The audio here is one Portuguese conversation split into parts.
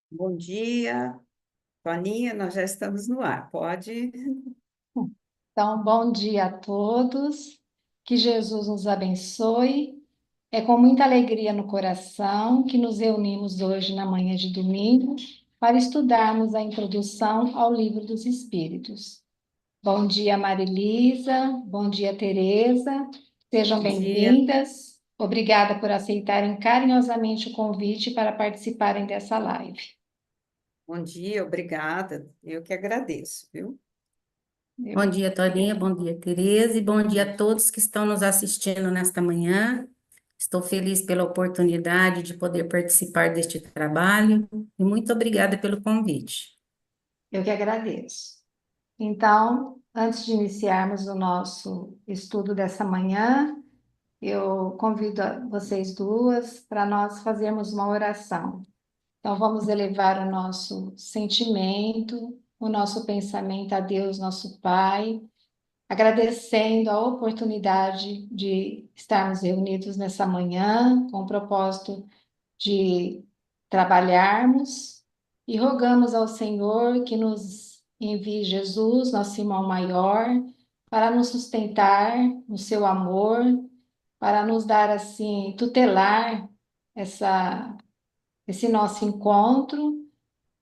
Bom dia, Toninha, nós já estamos no ar. Pode? Então, bom dia a todos, que Jesus nos abençoe. É com muita alegria no coração que nos reunimos hoje na manhã de domingo para estudarmos a introdução ao Livro dos Espíritos. Bom dia, Marilisa, bom dia, Tereza, sejam Bom dia, bem-vindas. Obrigada por aceitarem carinhosamente o convite para participarem dessa live. bom dia, obrigada. Eu que agradeço, viu? Bom dia, Torinha. Obrigada. Bom dia, Tereza. E bom dia a todos que estão nos assistindo nesta manhã. Estou feliz pela oportunidade de poder participar deste trabalho e muito obrigada pelo convite. Eu que agradeço. Então, antes de iniciarmos o nosso estudo dessa manhã, eu convido vocês duas para nós fazermos uma oração. Então, vamos elevar o nosso sentimento, o nosso pensamento a Deus, nosso Pai, agradecendo a oportunidade de estarmos reunidos nessa manhã com o propósito de trabalharmos e rogamos ao Senhor que nos envie Jesus, nosso irmão maior, para nos sustentar no seu amor, para nos dar assim, tutelar essa, esse nosso encontro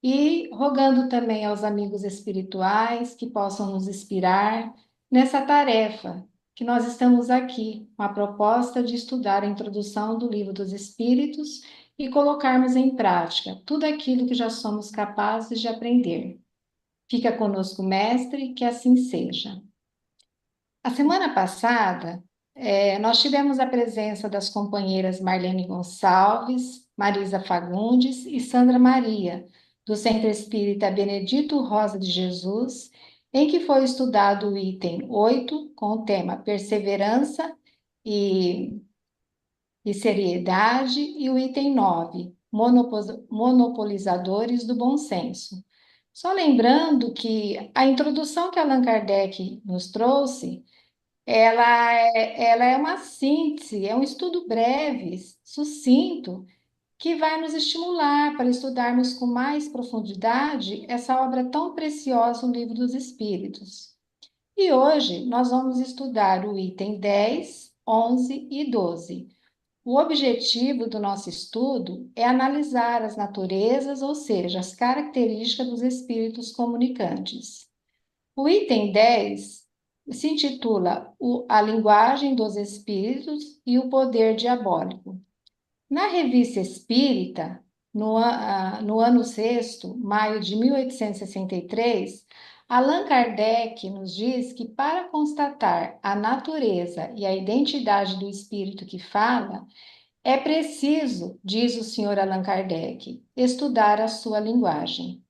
e rogando também aos amigos espirituais que possam nos inspirar nessa tarefa que nós estamos aqui, com a proposta de estudar a introdução do Livro dos Espíritos e colocarmos em prática tudo aquilo que já somos capazes de aprender. Fica conosco, mestre, que assim seja. A semana passada, nós tivemos a presença das companheiras Marlene Gonçalves, Marisa Fagundes e Sandra Maria, do Centro Espírita Benedito Rosa de Jesus, em que foi estudado o item 8, com o tema Perseverança e, e Seriedade, e o item 9, Monopolizadores do Bom Senso. Só lembrando que a introdução que Allan Kardec nos trouxe ela é uma síntese, é um estudo breve, sucinto, que vai nos estimular para estudarmos com mais profundidade essa obra tão preciosa, o Livro dos Espíritos. E hoje nós vamos estudar o item 10, 11 e 12. O objetivo do nosso estudo é analisar as naturezas, ou seja, as características dos espíritos comunicantes. O item 10 se intitula A Linguagem dos Espíritos e o Poder Diabólico. Na Revista Espírita, no ano sexto, maio de 1863, Allan Kardec nos diz que para constatar a natureza e a identidade do espírito que fala, é preciso, diz o senhor Allan Kardec, estudar a sua linguagem.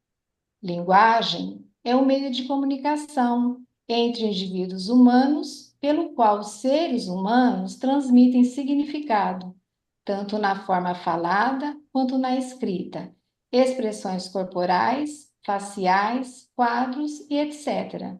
Linguagem é um meio de comunicação entre indivíduos humanos, pelo qual os seres humanos transmitem significado, tanto na forma falada quanto na escrita, expressões corporais, faciais, quadros e etc.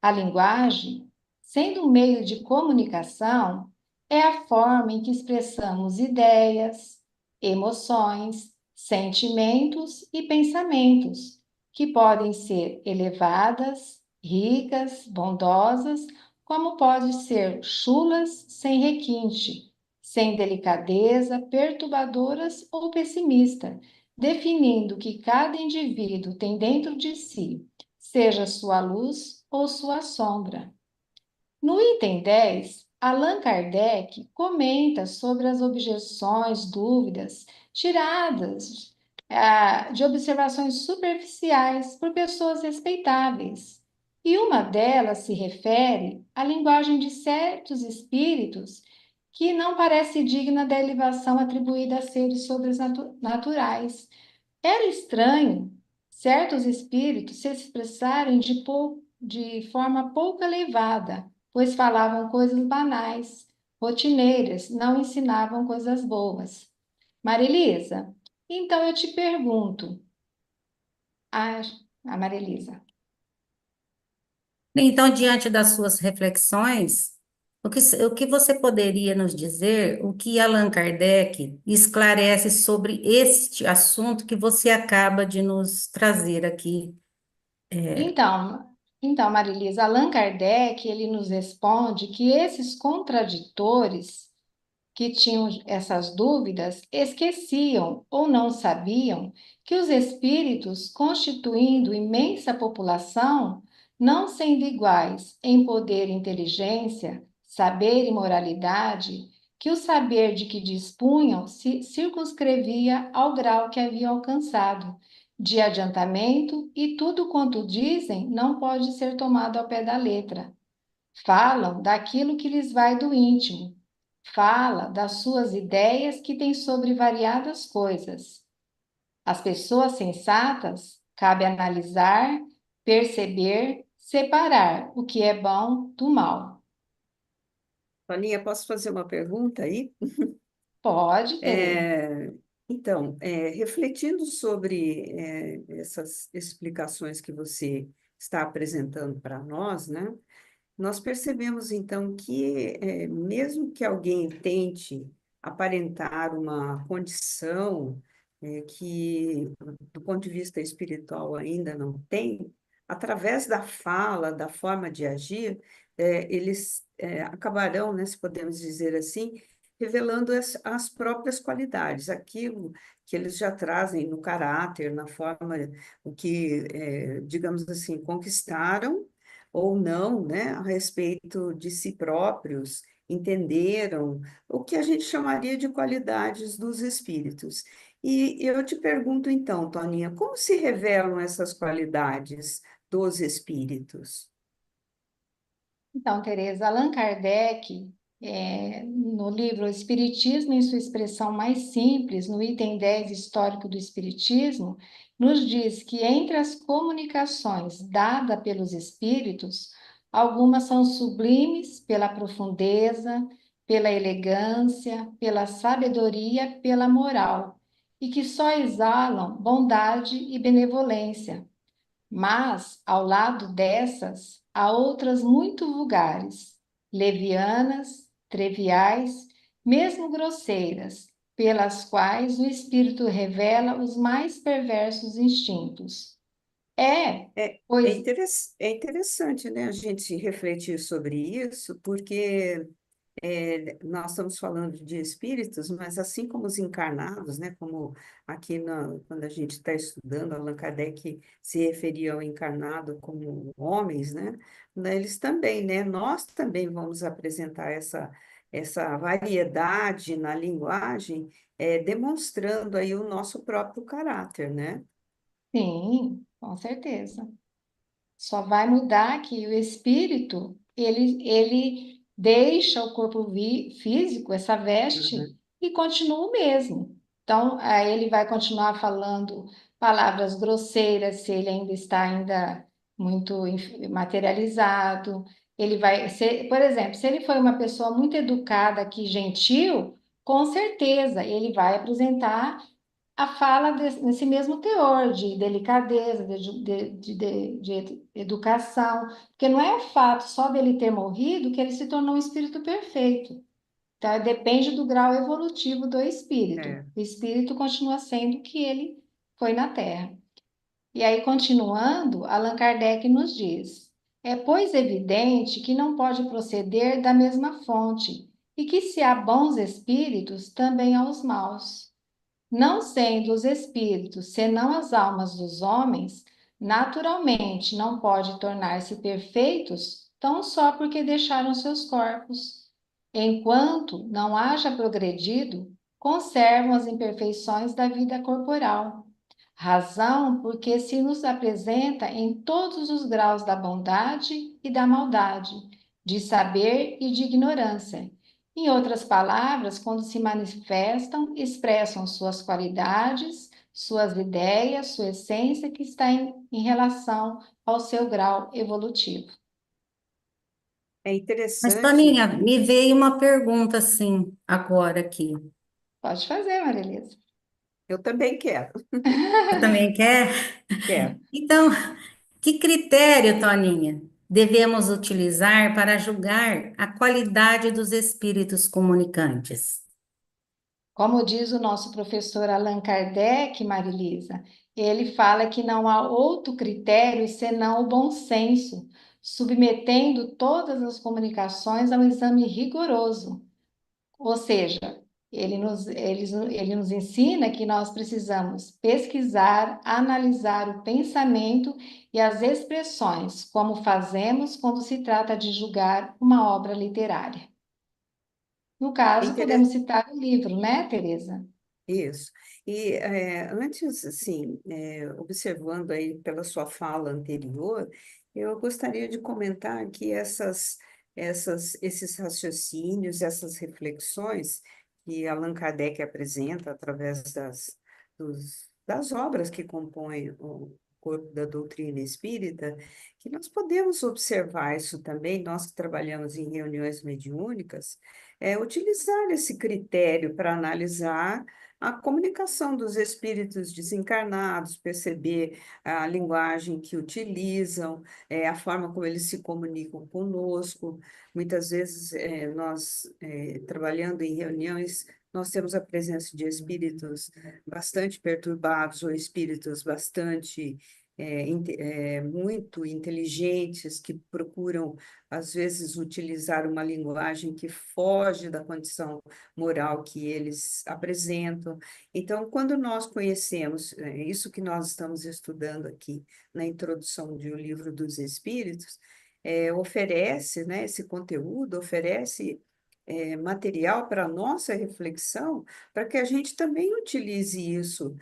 A linguagem, sendo um meio de comunicação, é a forma em que expressamos ideias, emoções, sentimentos e pensamentos, que podem ser elevadas, ricas, bondosas, como pode ser chulas, sem requinte, sem delicadeza, perturbadoras ou pessimista, definindo que cada indivíduo tem dentro de si, seja sua luz ou sua sombra. No item 10, Allan Kardec comenta sobre as objeções, dúvidas tiradas de observações superficiais por pessoas respeitáveis. E uma delas se refere à linguagem de certos espíritos que não parece digna da elevação atribuída a seres sobrenaturais. Era estranho certos espíritos se expressarem de forma pouco elevada, pois falavam coisas banais, rotineiras, não ensinavam coisas boas. Marilisa, então eu te pergunto, a, a Marilisa, Então, diante das suas reflexões, o que você poderia nos dizer, o que Allan Kardec esclarece sobre este assunto que você acaba de nos trazer aqui? Então, Marilisa, Allan Kardec, ele nos responde que esses contraditores que tinham essas dúvidas esqueciam ou não sabiam que os espíritos, constituindo imensa população, não sendo iguais em poder e inteligência, saber e moralidade, que o saber de que dispunham se circunscrevia ao grau que haviam alcançado de adiantamento, e tudo quanto dizem não pode ser tomado ao pé da letra. Falam daquilo que lhes vai do íntimo, fala das suas ideias que têm sobre variadas coisas. As pessoas sensatas cabe analisar, perceber, separar o que é bom do mal. Toninha, posso fazer uma pergunta aí? Pode, Tereza. É, então, refletindo sobre essas explicações que você está apresentando para nós, né? Nós percebemos então que, mesmo que alguém tente aparentar uma condição que, do ponto de vista espiritual, ainda não tem, através da fala, da forma de agir, eles acabarão, né, se podemos dizer assim, revelando as próprias qualidades, aquilo que eles já trazem no caráter, na forma, o que, digamos assim, conquistaram ou não, né, a respeito de si próprios, entenderam o que a gente chamaria de qualidades dos espíritos. E eu te pergunto então, Toninha, como se revelam essas qualidades dos espíritos? Então, Tereza, Allan Kardec, no livro Espiritismo em sua expressão mais simples, no item 10 histórico do Espiritismo, nos diz que entre as comunicações dadas pelos espíritos, algumas são sublimes pela profundeza, pela elegância, pela sabedoria, pela moral, e que só exalam bondade e benevolência. Mas, ao lado dessas, há outras muito vulgares, levianas, triviais, mesmo grosseiras, pelas quais o espírito revela os mais perversos instintos. É, pois É interessante, né, a gente refletir sobre isso, porque nós estamos falando de espíritos, mas assim como os encarnados, né, como aqui quando a gente está estudando, Allan Kardec se referia ao encarnado como homens, eles também, né, nós também vamos apresentar essa variedade na linguagem, demonstrando aí o nosso próprio caráter, né? sim, com certeza. Só vai mudar que o espírito, ele deixa o corpo físico, essa veste, Uhum. e continua o mesmo. Então, aí ele vai continuar falando palavras grosseiras, se ele ainda está muito materializado. Ele vai ser, por exemplo, se ele foi uma pessoa muito educada, aqui, gentil, com certeza ele vai apresentar a fala nesse mesmo teor de delicadeza, de educação, porque não é o fato só dele ter morrido que ele se tornou um espírito perfeito. Tá? Depende do grau evolutivo do espírito. É, O espírito continua sendo o que ele foi na Terra. E aí, continuando, Allan Kardec nos diz: é, pois, evidente que não pode proceder da mesma fonte, e que se há bons espíritos, também há os maus. Não sendo os espíritos senão as almas dos homens, naturalmente não pode tornar-se perfeitos tão só porque deixaram seus corpos. Enquanto não haja progredido, conservam as imperfeições da vida corporal. Razão porque se nos apresenta em todos os graus da bondade e da maldade, de saber e de ignorância. Em outras palavras, quando se manifestam, expressam suas qualidades, suas ideias, sua essência que está em relação ao seu grau evolutivo. é Mas, interessante. Toninha, me veio uma pergunta assim agora aqui. Pode fazer, Maria Elisa. Eu também quero, Você também quer? quero. Então, que critério, Toninha? devemos utilizar para julgar a qualidade dos espíritos comunicantes? Como diz o nosso professor Allan Kardec, Marilisa, ele fala que não há outro critério senão o bom senso, submetendo todas as comunicações a um exame rigoroso. Ou seja, ele nos ensina que nós precisamos pesquisar, analisar o pensamento e as expressões, como fazemos quando se trata de julgar uma obra literária. No É caso, podemos interessante citar o livro, né, Tereza? isso. E antes, assim, observando aí pela sua fala anterior, eu gostaria de comentar que esses raciocínios, essas reflexões que Allan Kardec apresenta através das obras que compõem o corpo da doutrina espírita, que nós podemos observar isso também, nós que trabalhamos em reuniões mediúnicas, utilizar esse critério para analisar a comunicação dos espíritos desencarnados, perceber a linguagem que utilizam, a forma como eles se comunicam conosco. Muitas vezes, trabalhando em reuniões, nós temos a presença de espíritos bastante perturbados ou espíritos bastante muito inteligentes que procuram às vezes utilizar uma linguagem que foge da condição moral que eles apresentam. Então, quando nós conhecemos isso que nós estamos estudando aqui na introdução de O Livro dos Espíritos, oferece, né, esse conteúdo, oferece material para a nossa reflexão, para que a gente também utilize isso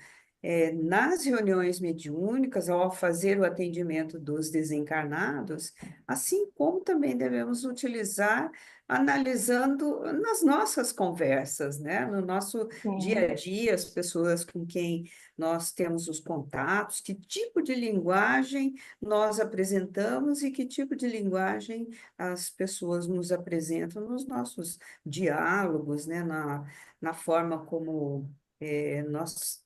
nas reuniões mediúnicas, ao fazer o atendimento dos desencarnados, assim como também devemos utilizar analisando nas nossas conversas, né? No nosso dia a Sim. dia, as pessoas com quem nós temos os contatos, que tipo de linguagem nós apresentamos e que tipo de linguagem as pessoas nos apresentam nos nossos diálogos, né? Na forma como nós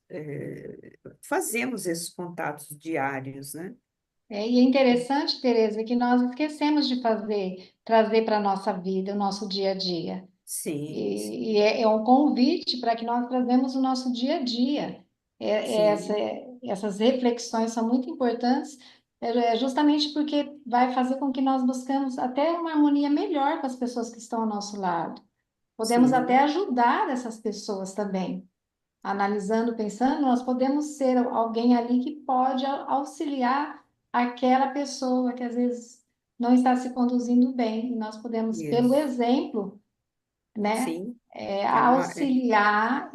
fazemos esses contatos diários, né? E é interessante, Tereza, que nós esquecemos de trazer para a nossa vida, o nosso dia a dia. Sim, E é um convite para que nós trazemos o nosso dia a dia. sim, Essas reflexões são muito importantes, justamente porque vai fazer com que nós buscamos até uma harmonia melhor com as pessoas que estão ao nosso lado. Podemos até sim, ajudar essas pessoas também. Analisando, pensando, nós podemos ser alguém ali que pode auxiliar aquela pessoa que às vezes não está se conduzindo bem. E nós podemos, pelo isso, exemplo, né, sim. auxiliar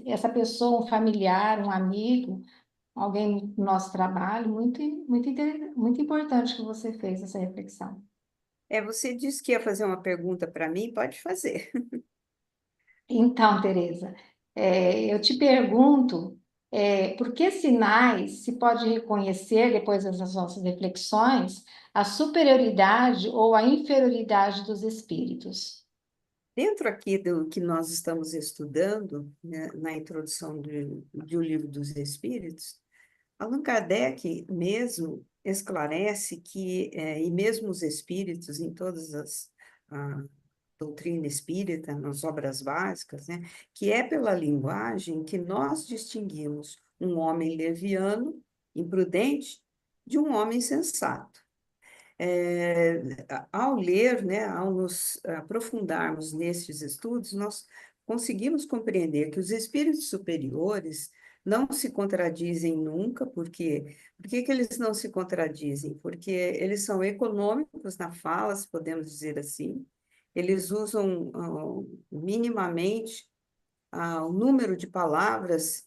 essa pessoa, um familiar, um amigo, alguém do nosso trabalho. Muito importante que você fez essa reflexão. Você disse que ia fazer uma pergunta para mim, pode fazer. Então, Tereza, eu te pergunto, por que sinais se pode reconhecer, depois das nossas reflexões, a superioridade ou a inferioridade dos espíritos? Dentro aqui do que nós estamos estudando, né, na introdução de O Livro dos Espíritos, Allan Kardec mesmo esclarece que, e mesmo os espíritos, em todas a doutrina espírita, nas obras básicas, né, que é pela linguagem que nós distinguimos um homem leviano, imprudente, de um homem sensato. Ao ler, né, ao nos aprofundarmos nestes estudos, nós conseguimos compreender que os espíritos superiores não se contradizem nunca, por que que eles não se contradizem? Porque eles são econômicos na fala, se podemos dizer assim, eles usam minimamente o número de palavras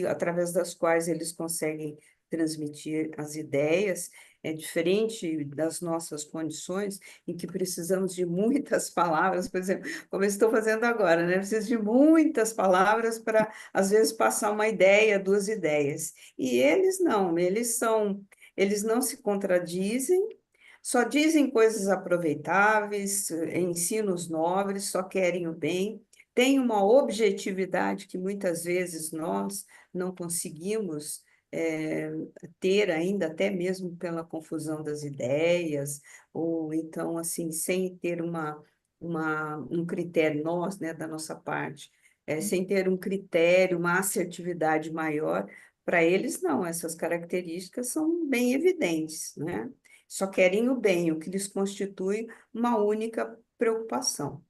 através das quais eles conseguem transmitir as ideias, é diferente das nossas condições, em que precisamos de muitas palavras, por exemplo, como eu estou fazendo agora, né? Preciso de muitas palavras para, às vezes, passar uma ideia, duas ideias. E eles não, eles não se contradizem, só dizem coisas aproveitáveis, ensinos nobres, só querem o bem, tem uma objetividade que muitas vezes nós não conseguimos eh, ter ainda, até mesmo pela confusão das ideias, ou então, assim, sem ter um critério nós, né, da nossa parte, sem ter um critério, uma assertividade maior, para eles, não, essas características são bem evidentes, né? Só querem o bem, o que lhes constitui uma única preocupação.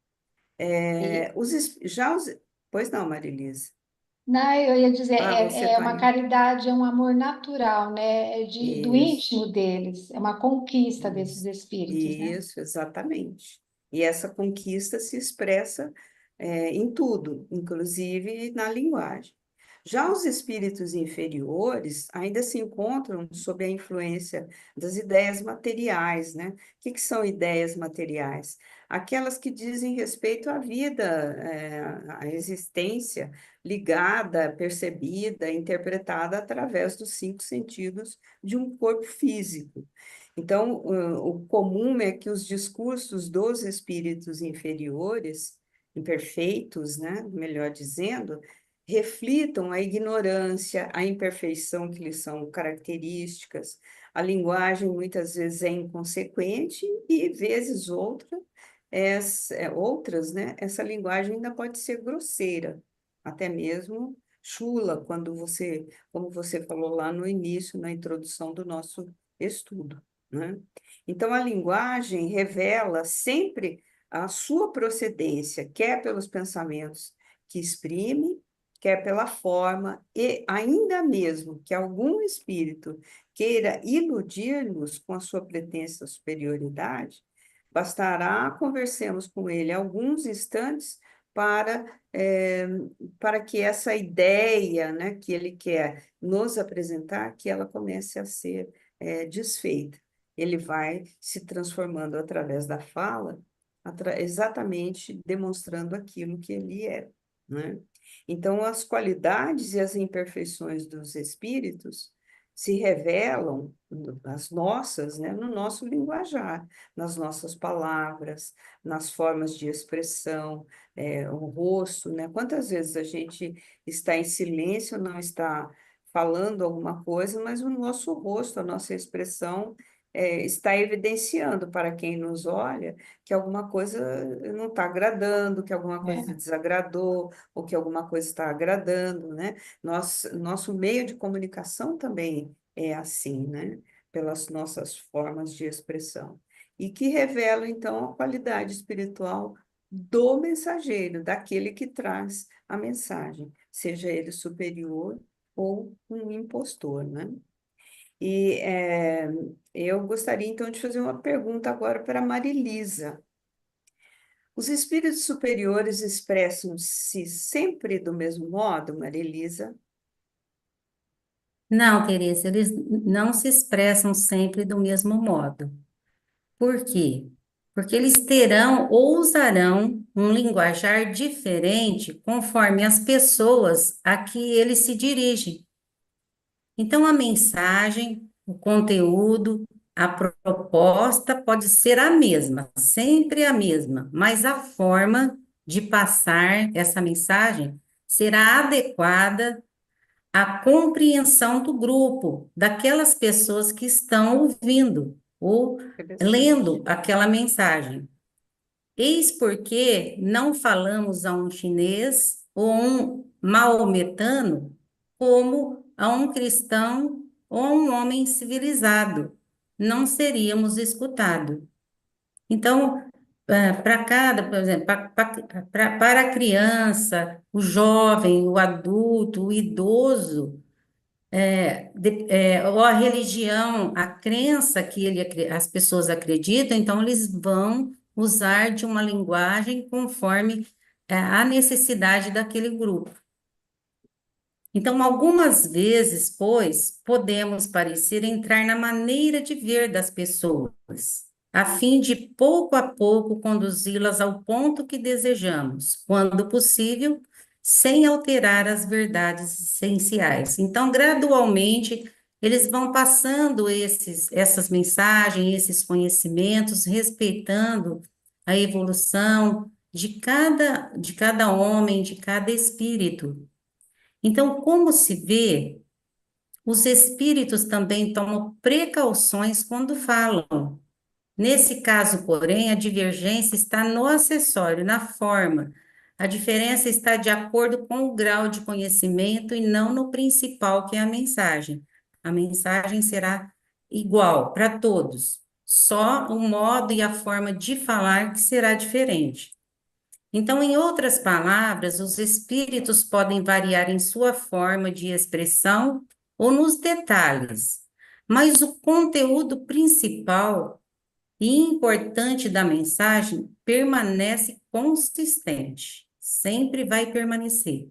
E, Já os... Pois não, Marilisa. não, eu ia dizer, Ah, você é está uma aí. caridade, é um amor natural, né? Do Isso, íntimo deles, é uma conquista desses isso, espíritos, né? isso, exatamente. E essa conquista se expressa, em tudo, inclusive na linguagem. Já os espíritos inferiores ainda se encontram sob a influência das ideias materiais, né? O que que são ideias materiais? Aquelas que dizem respeito à vida, à existência ligada, percebida, interpretada através dos cinco sentidos de um corpo físico. Então, o comum é que os discursos dos espíritos inferiores, imperfeitos, né, melhor dizendo, reflitam a ignorância, a imperfeição que lhes são características. A linguagem muitas vezes é inconsequente e, vezes outras, né, essa linguagem ainda pode ser grosseira, até mesmo chula, como você falou lá no início, na introdução do nosso estudo, né? Então, a linguagem revela sempre a sua procedência, quer pelos pensamentos que exprime, quer pela forma, e ainda mesmo que algum espírito queira iludir-nos com a sua pretensa superioridade, bastará conversemos com ele alguns instantes para, para que essa ideia, né, que ele quer nos apresentar, que ela comece a ser, desfeita. Ele vai se transformando através da fala, exatamente demonstrando aquilo que ele é, né? Então, as qualidades e as imperfeições dos espíritos se revelam, as nossas, né, no nosso linguajar, nas nossas palavras, nas formas de expressão, o rosto, né? Quantas vezes a gente está em silêncio, não está falando alguma coisa, mas o nosso rosto, a nossa expressão, está evidenciando para quem nos olha que alguma coisa não está agradando, que alguma coisa É. desagradou, ou que alguma coisa está agradando, né? Nosso meio de comunicação também é assim, né? Pelas nossas formas de expressão. E que revela, então, a qualidade espiritual do mensageiro, daquele que traz a mensagem, seja ele superior ou um impostor, né? E eu gostaria, então, de fazer uma pergunta agora para a Marilisa. Os espíritos superiores expressam-se sempre do mesmo modo, Marilisa? Não, Teresa, eles não se expressam sempre do mesmo modo. Por quê? Porque eles terão ou usarão um linguajar diferente conforme as pessoas a que eles se dirigem. Então, a mensagem, o conteúdo, a proposta pode ser a mesma, sempre a mesma, mas a forma de passar essa mensagem será adequada à compreensão do grupo, daquelas pessoas que estão ouvindo ou Interessante. lendo aquela mensagem. Eis porque não falamos a um chinês ou a um maometano como a um cristão ou a um homem civilizado. Não seríamos escutados. Então, para cada, por exemplo, para a criança, o jovem, o adulto, o idoso, ou a religião, a crença que as pessoas acreditam, então eles vão usar de uma linguagem conforme a necessidade daquele grupo. Então, algumas vezes, pois, podemos parecer entrar na maneira de ver das pessoas, a fim de pouco a pouco conduzi-las ao ponto que desejamos, quando possível, sem alterar as verdades essenciais. Então, gradualmente, eles vão passando essas mensagens, esses conhecimentos, respeitando a evolução de cada homem, de cada espírito. Então, como se vê, Os espíritos também tomam precauções quando falam. Nesse caso, porém, a divergência está no acessório, na forma. A diferença está de acordo com o grau de conhecimento e não no principal, que é a mensagem. A mensagem será igual para todos, só o modo e a forma de falar que será diferente. Então, em outras palavras, os espíritos podem variar em sua forma de expressão ou nos detalhes, mas o conteúdo principal e importante da mensagem permanece consistente, sempre vai permanecer.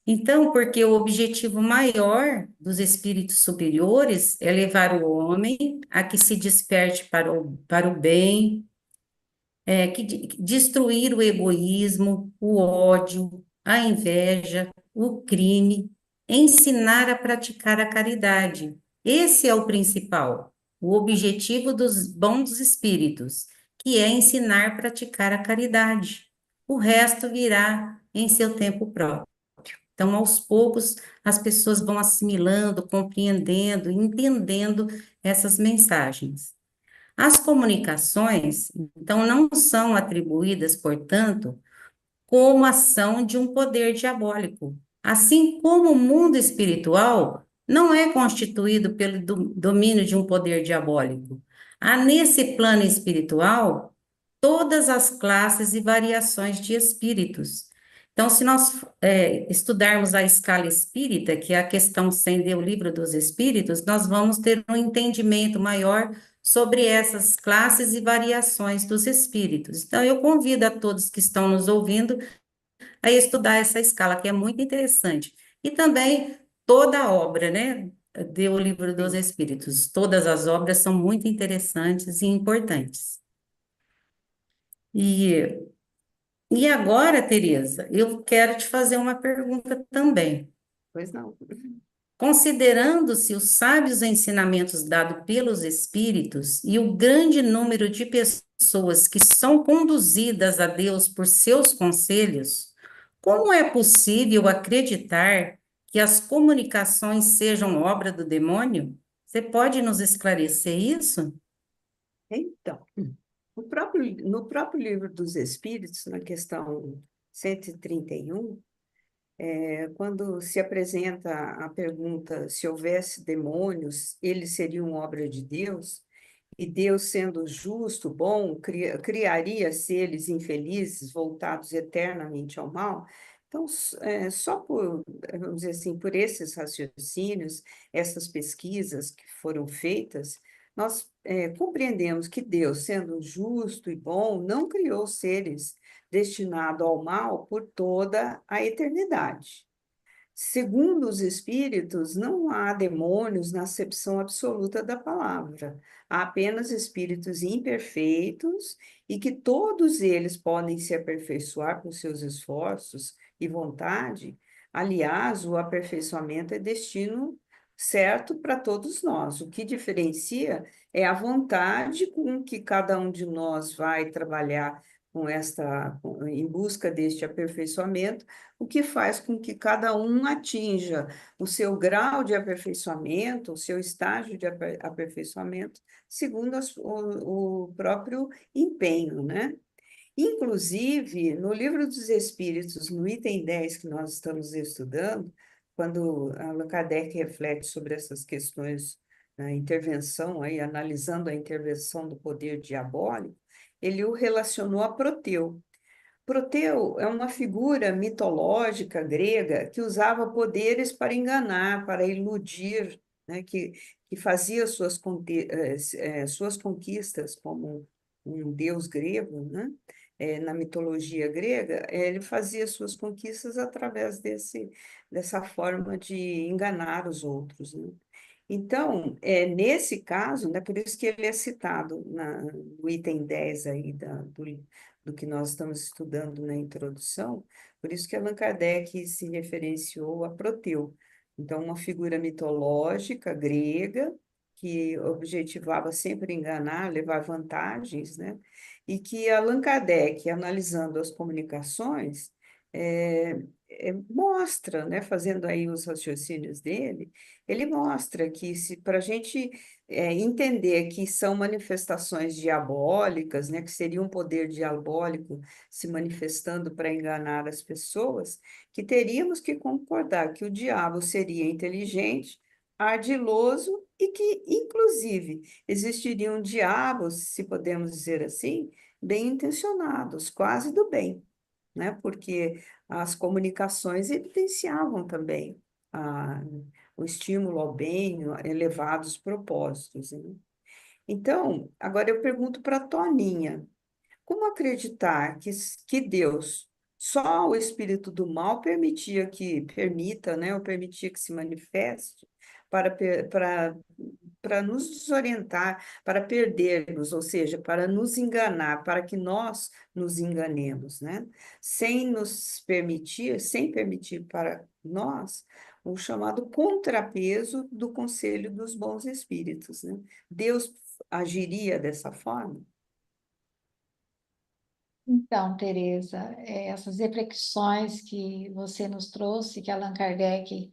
Então, porque o objetivo maior dos espíritos superiores é levar o homem a que se desperte para o bem, destruir o egoísmo, o ódio, a inveja, o crime, ensinar a praticar a caridade. Esse é o principal, o objetivo dos bons espíritos, que é ensinar a praticar a caridade. O resto virá em seu tempo próprio. Então, aos poucos, as pessoas vão assimilando, compreendendo, entendendo essas mensagens. As comunicações, então, não são atribuídas, portanto, como ação de um poder diabólico. Assim como o mundo espiritual não é constituído pelo domínio de um poder diabólico. Há nesse plano espiritual todas as classes e variações de espíritos. Então, se nós estudarmos a escala espírita, que é a questão 100 do Livro dos Espíritos, nós vamos ter um entendimento maior sobre essas classes e variações dos espíritos. Então, eu convido a todos que estão nos ouvindo a estudar essa escala, que é muito interessante. E também toda a obra, né, do Livro dos Sim. Espíritos. Todas as obras são muito interessantes e importantes. E, e agora, Tereza, eu quero te fazer uma pergunta também. Pois não. Considerando-se os sábios ensinamentos dados pelos espíritos e o grande número de pessoas que são conduzidas a Deus por seus conselhos, como é possível acreditar que as comunicações sejam obra do demônio? Você pode nos esclarecer isso? Então, no próprio Livro dos Espíritos, na questão 131, quando se apresenta a pergunta se houvesse demônios, eles seriam obra de Deus, e Deus, sendo justo, bom, criaria seres infelizes, voltados eternamente ao mal. Então, só por, vamos dizer assim, por esses raciocínios, essas pesquisas que foram feitas, nós compreendemos que Deus, sendo justo e bom, não criou seres destinados ao mal por toda a eternidade. Segundo os espíritos, não há demônios na acepção absoluta da palavra. Há apenas espíritos imperfeitos e que todos eles podem se aperfeiçoar com seus esforços e vontade. Aliás, o aperfeiçoamento é destino certo para todos nós. O que diferencia é a vontade com que cada um de nós vai trabalhar em busca deste aperfeiçoamento, o que faz com que cada um atinja o seu grau de aperfeiçoamento, o seu estágio de aperfeiçoamento, segundo o próprio empenho, né? Inclusive, no Livro dos Espíritos, no item 10 que nós estamos estudando, quando Allan Kardec reflete sobre essas questões da intervenção, aí, analisando a intervenção do poder diabólico, ele o relacionou a Proteu. Proteu é uma figura mitológica grega que usava poderes para enganar, para iludir, né, que fazia suas conquistas como um deus grego, né? Na mitologia grega, ele fazia suas conquistas através dessa forma de enganar os outros, né? Então, nesse caso, né, por isso que ele é citado no item 10 aí do que nós estamos estudando na introdução, por isso que Allan Kardec se referenciou a Proteu. Então, uma figura mitológica grega que objetivava sempre enganar, levar vantagens, né? E que Allan Kardec, analisando as comunicações, mostra, né, fazendo aí os raciocínios dele, ele mostra que se para a gente entender que são manifestações diabólicas, né, que seria um poder diabólico se manifestando para enganar as pessoas, que teríamos que concordar que o diabo seria inteligente, ardiloso e que, inclusive, existiriam diabos, se podemos dizer assim, bem intencionados, quase do bem, né? Porque as comunicações evidenciavam também a, o estímulo ao bem, a elevados propósitos, né? Então, agora eu pergunto para a Toninha, como acreditar que Deus, só o espírito do mal permita, né, ou permitia que se manifeste para nos desorientar, para perdermos, ou seja, para nos enganar, para que nós nos enganemos, né? Sem permitir para nós o chamado contrapeso do conselho dos bons espíritos, né? Deus agiria dessa forma? Então, Teresa, essas reflexões que você nos trouxe, que Allan Kardec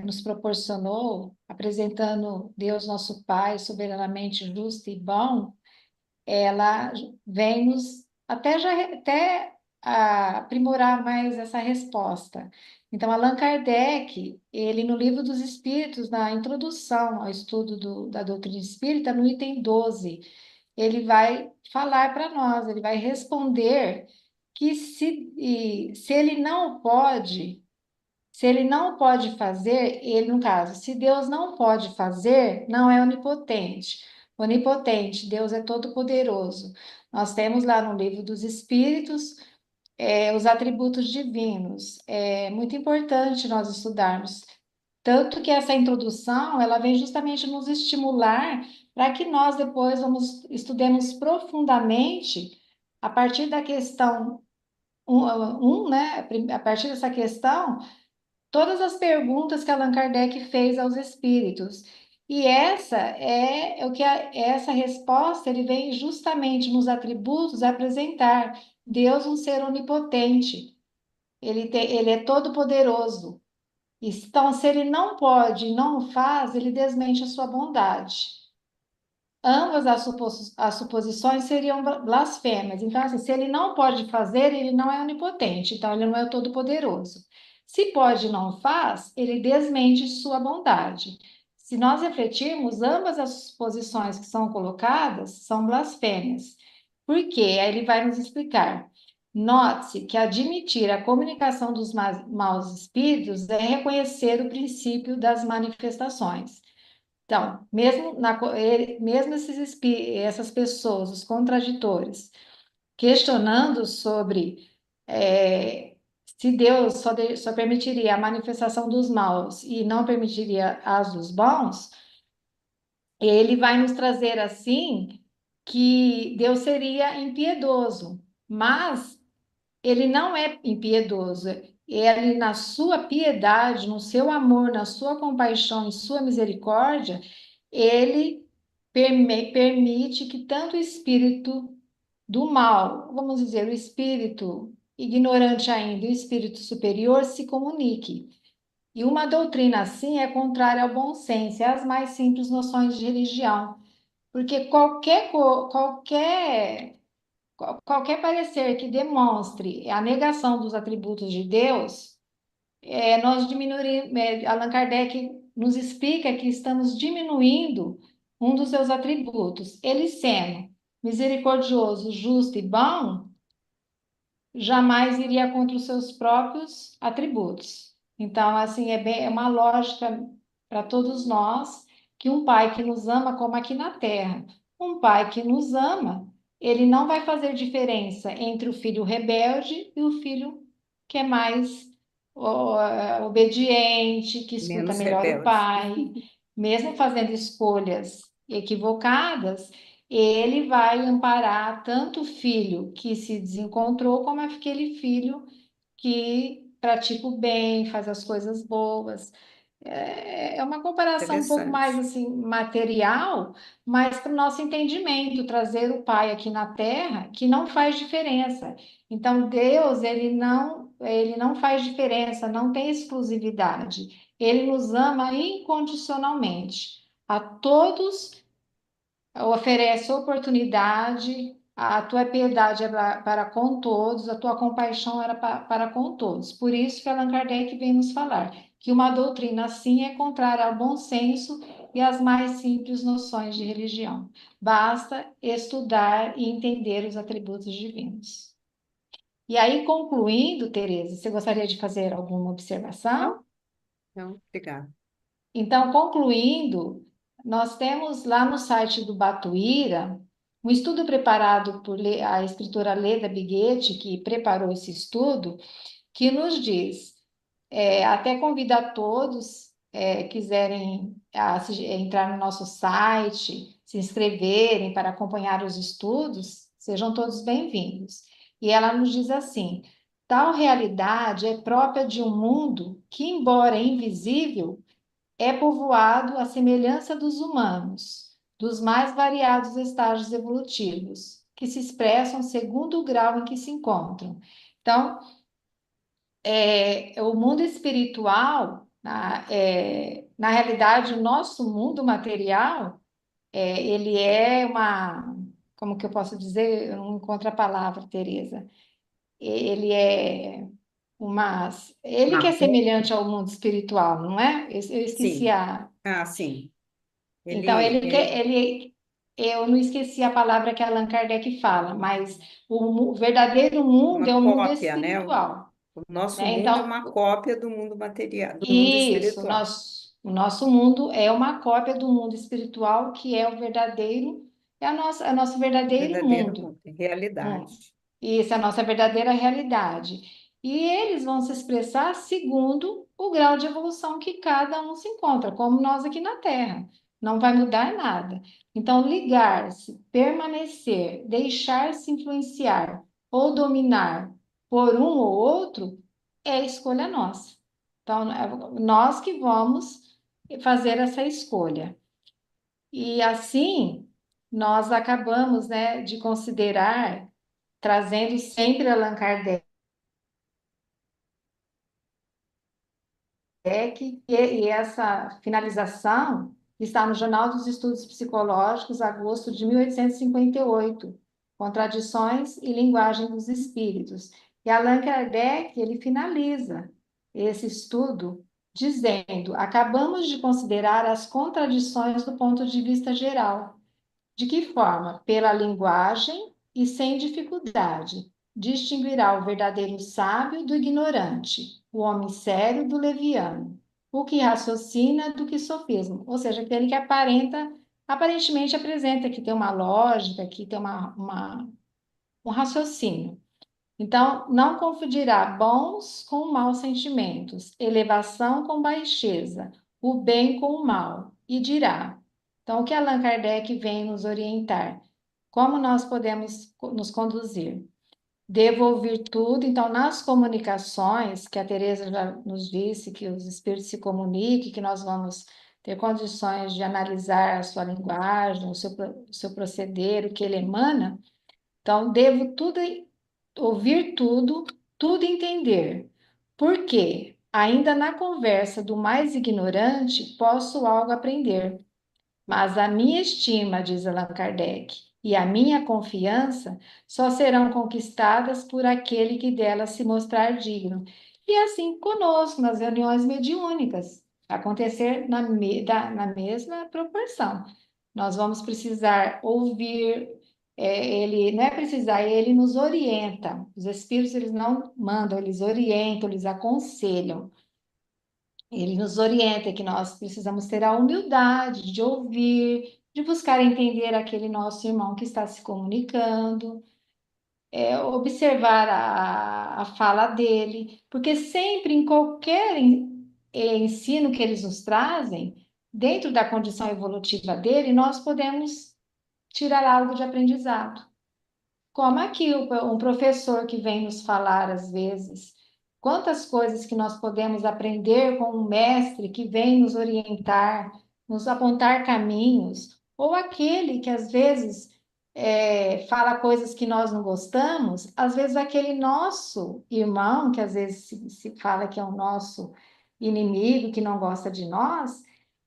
nos proporcionou, apresentando Deus nosso Pai, soberanamente justo e bom, ela vem nos até aprimorar mais essa resposta. Então, Allan Kardec, ele no Livro dos Espíritos, na introdução ao estudo da doutrina espírita, no item 12, ele vai falar para nós, ele vai responder que se ele não pode, se ele não pode fazer, ele, no caso, se Deus não pode fazer, não é onipotente. Onipotente, Deus é todo-poderoso. Nós temos lá no Livro dos Espíritos, os atributos divinos. É muito importante nós estudarmos. Tanto que essa introdução, ela vem justamente nos estimular para que nós depois estudemos profundamente a partir da questão né? A partir dessa questão, todas as perguntas que Allan Kardec fez aos espíritos. E essa resposta ele vem justamente nos atributos apresentar Deus um ser onipotente. Ele é todo poderoso. Então, se ele não pode e não o faz, ele desmente a sua bondade. Ambas as suposições seriam blasfemas. Então, assim, se ele não pode fazer, ele não é onipotente, então ele não é todo-poderoso. Se pode e não faz, ele desmente sua bondade. Se nós refletirmos, ambas as suposições que são colocadas são blasfêmias. Por quê? Aí ele vai nos explicar. Note-se que admitir a comunicação dos maus espíritos é reconhecer o princípio das manifestações. Então, mesmo essas pessoas, os contraditores, questionando sobre se Deus só permitiria a manifestação dos maus e não permitiria as dos bons, ele vai nos trazer assim que Deus seria impiedoso, mas ele não é impiedoso. Ele, na sua piedade, no seu amor, na sua compaixão, em sua misericórdia, ele permite que tanto o espírito do mal, vamos dizer, o espírito ignorante ainda, e o espírito superior se comunique. E uma doutrina assim é contrária ao bom senso, e às mais simples noções de religião, porque qualquer parecer que demonstre a negação dos atributos de Deus, nós diminuímos, Allan Kardec nos explica que estamos diminuindo um dos seus atributos. Ele sendo misericordioso, justo e bom, jamais iria contra os seus próprios atributos. Então, assim, é uma lógica para todos nós que um pai que nos ama, como aqui na Terra, um pai que nos ama, ele não vai fazer diferença entre o filho rebelde e o filho que é mais obediente, que escuta Menos melhor o rebelde. pai, mesmo fazendo escolhas equivocadas, ele vai amparar tanto o filho que se desencontrou, como aquele filho que pratica o bem, faz as coisas boas. É uma comparação um pouco mais Interessante. assim material, mas para o nosso entendimento, trazer o pai aqui na Terra, que não faz diferença. Então, Deus, ele não ele não faz diferença, não tem exclusividade. Ele nos ama incondicionalmente. A todos oferece oportunidade, a tua piedade é para com todos, a tua compaixão era para com todos. Por isso que Allan Kardec vem nos falar que uma doutrina assim é contrária ao bom senso e às mais simples noções de religião. Basta estudar e entender os atributos divinos. E aí, concluindo, Tereza, você gostaria de fazer alguma observação? Não, não, obrigada. Então, concluindo, nós temos lá no site do Batuíra um estudo preparado por a escritora Leda Biguetti, que preparou esse estudo, que nos diz, até convida a todos quiserem entrar no nosso site, se inscreverem para acompanhar os estudos, sejam todos bem-vindos. E ela nos diz assim: tal realidade é própria de um mundo que, embora invisível, é povoado à semelhança dos humanos, dos mais variados estágios evolutivos, que se expressam segundo o grau em que se encontram. Então, o mundo espiritual, na realidade, o nosso mundo material, ele é uma, como que eu posso dizer? Eu não encontro a palavra, Tereza. Ele é ele que é Uma semelhante ao mundo espiritual, não é? Eu esqueci sim. a. Ah, sim. Então, Ele é eu não esqueci a palavra que Allan Kardec fala, mas o verdadeiro mundo uma é o mundo cópia, né? espiritual, O nosso né? mundo é Então, uma cópia do mundo material, do mundo isso, espiritual. o nosso mundo é uma cópia do mundo espiritual, que é o verdadeiro, é o nosso verdadeiro Verdadeiro mundo. mundo, realidade. Isso é a nossa verdadeira realidade. E eles vão se expressar segundo o grau de evolução que cada um se encontra, como nós aqui na Terra. Não vai mudar nada. Então, ligar-se, permanecer, deixar-se influenciar ou dominar por um ou outro é escolha nossa. Então, é nós que vamos fazer essa escolha. E assim, nós acabamos, né, de considerar trazendo sempre Allan Kardec e essa finalização está no Jornal dos Estudos Psicológicos, agosto de 1858, Contradições e Linguagem dos Espíritos. E Allan Kardec, ele finaliza esse estudo dizendo: acabamos de considerar as contradições do ponto de vista geral. De que forma? Pela linguagem e sem dificuldade. Distinguirá o verdadeiro sábio do ignorante, o homem sério do leviano, o que raciocina do que sofisma. Ou seja, aquele que aparentemente apresenta que tem uma lógica, que tem um raciocínio. Então, não confundirá bons com maus sentimentos, elevação com baixeza, o bem com o mal, e dirá. Então, o que Allan Kardec vem nos orientar? Como nós podemos nos conduzir? Devo ouvir tudo. Então, nas comunicações, que a Teresa já nos disse, que os espíritos se comuniquem, que nós vamos ter condições de analisar a sua linguagem, o seu proceder, o que ele emana. Então, devo tudo ouvir tudo, tudo entender. Por quê? Ainda na conversa do mais ignorante, posso algo aprender. Mas a minha estima, diz Allan Kardec, e a minha confiança só serão conquistadas por aquele que delas se mostrar digno. E assim conosco, nas reuniões mediúnicas, acontecer na mesma proporção. Nós vamos precisar ouvir, ele não é precisar, ele nos orienta. Os espíritos, eles não mandam, eles orientam, eles aconselham. Ele nos orienta que nós precisamos ter a humildade de ouvir, de buscar entender aquele nosso irmão que está se comunicando, observar a fala dele, porque sempre em qualquer ensino que eles nos trazem, dentro da condição evolutiva dele, nós podemos tirar algo de aprendizado. Como aqui um professor que vem nos falar às vezes, quantas coisas que nós podemos aprender com um mestre que vem nos orientar, nos apontar caminhos, ou aquele que às vezes fala coisas que nós não gostamos, às vezes aquele nosso irmão, que às vezes se fala que é o nosso inimigo, que não gosta de nós,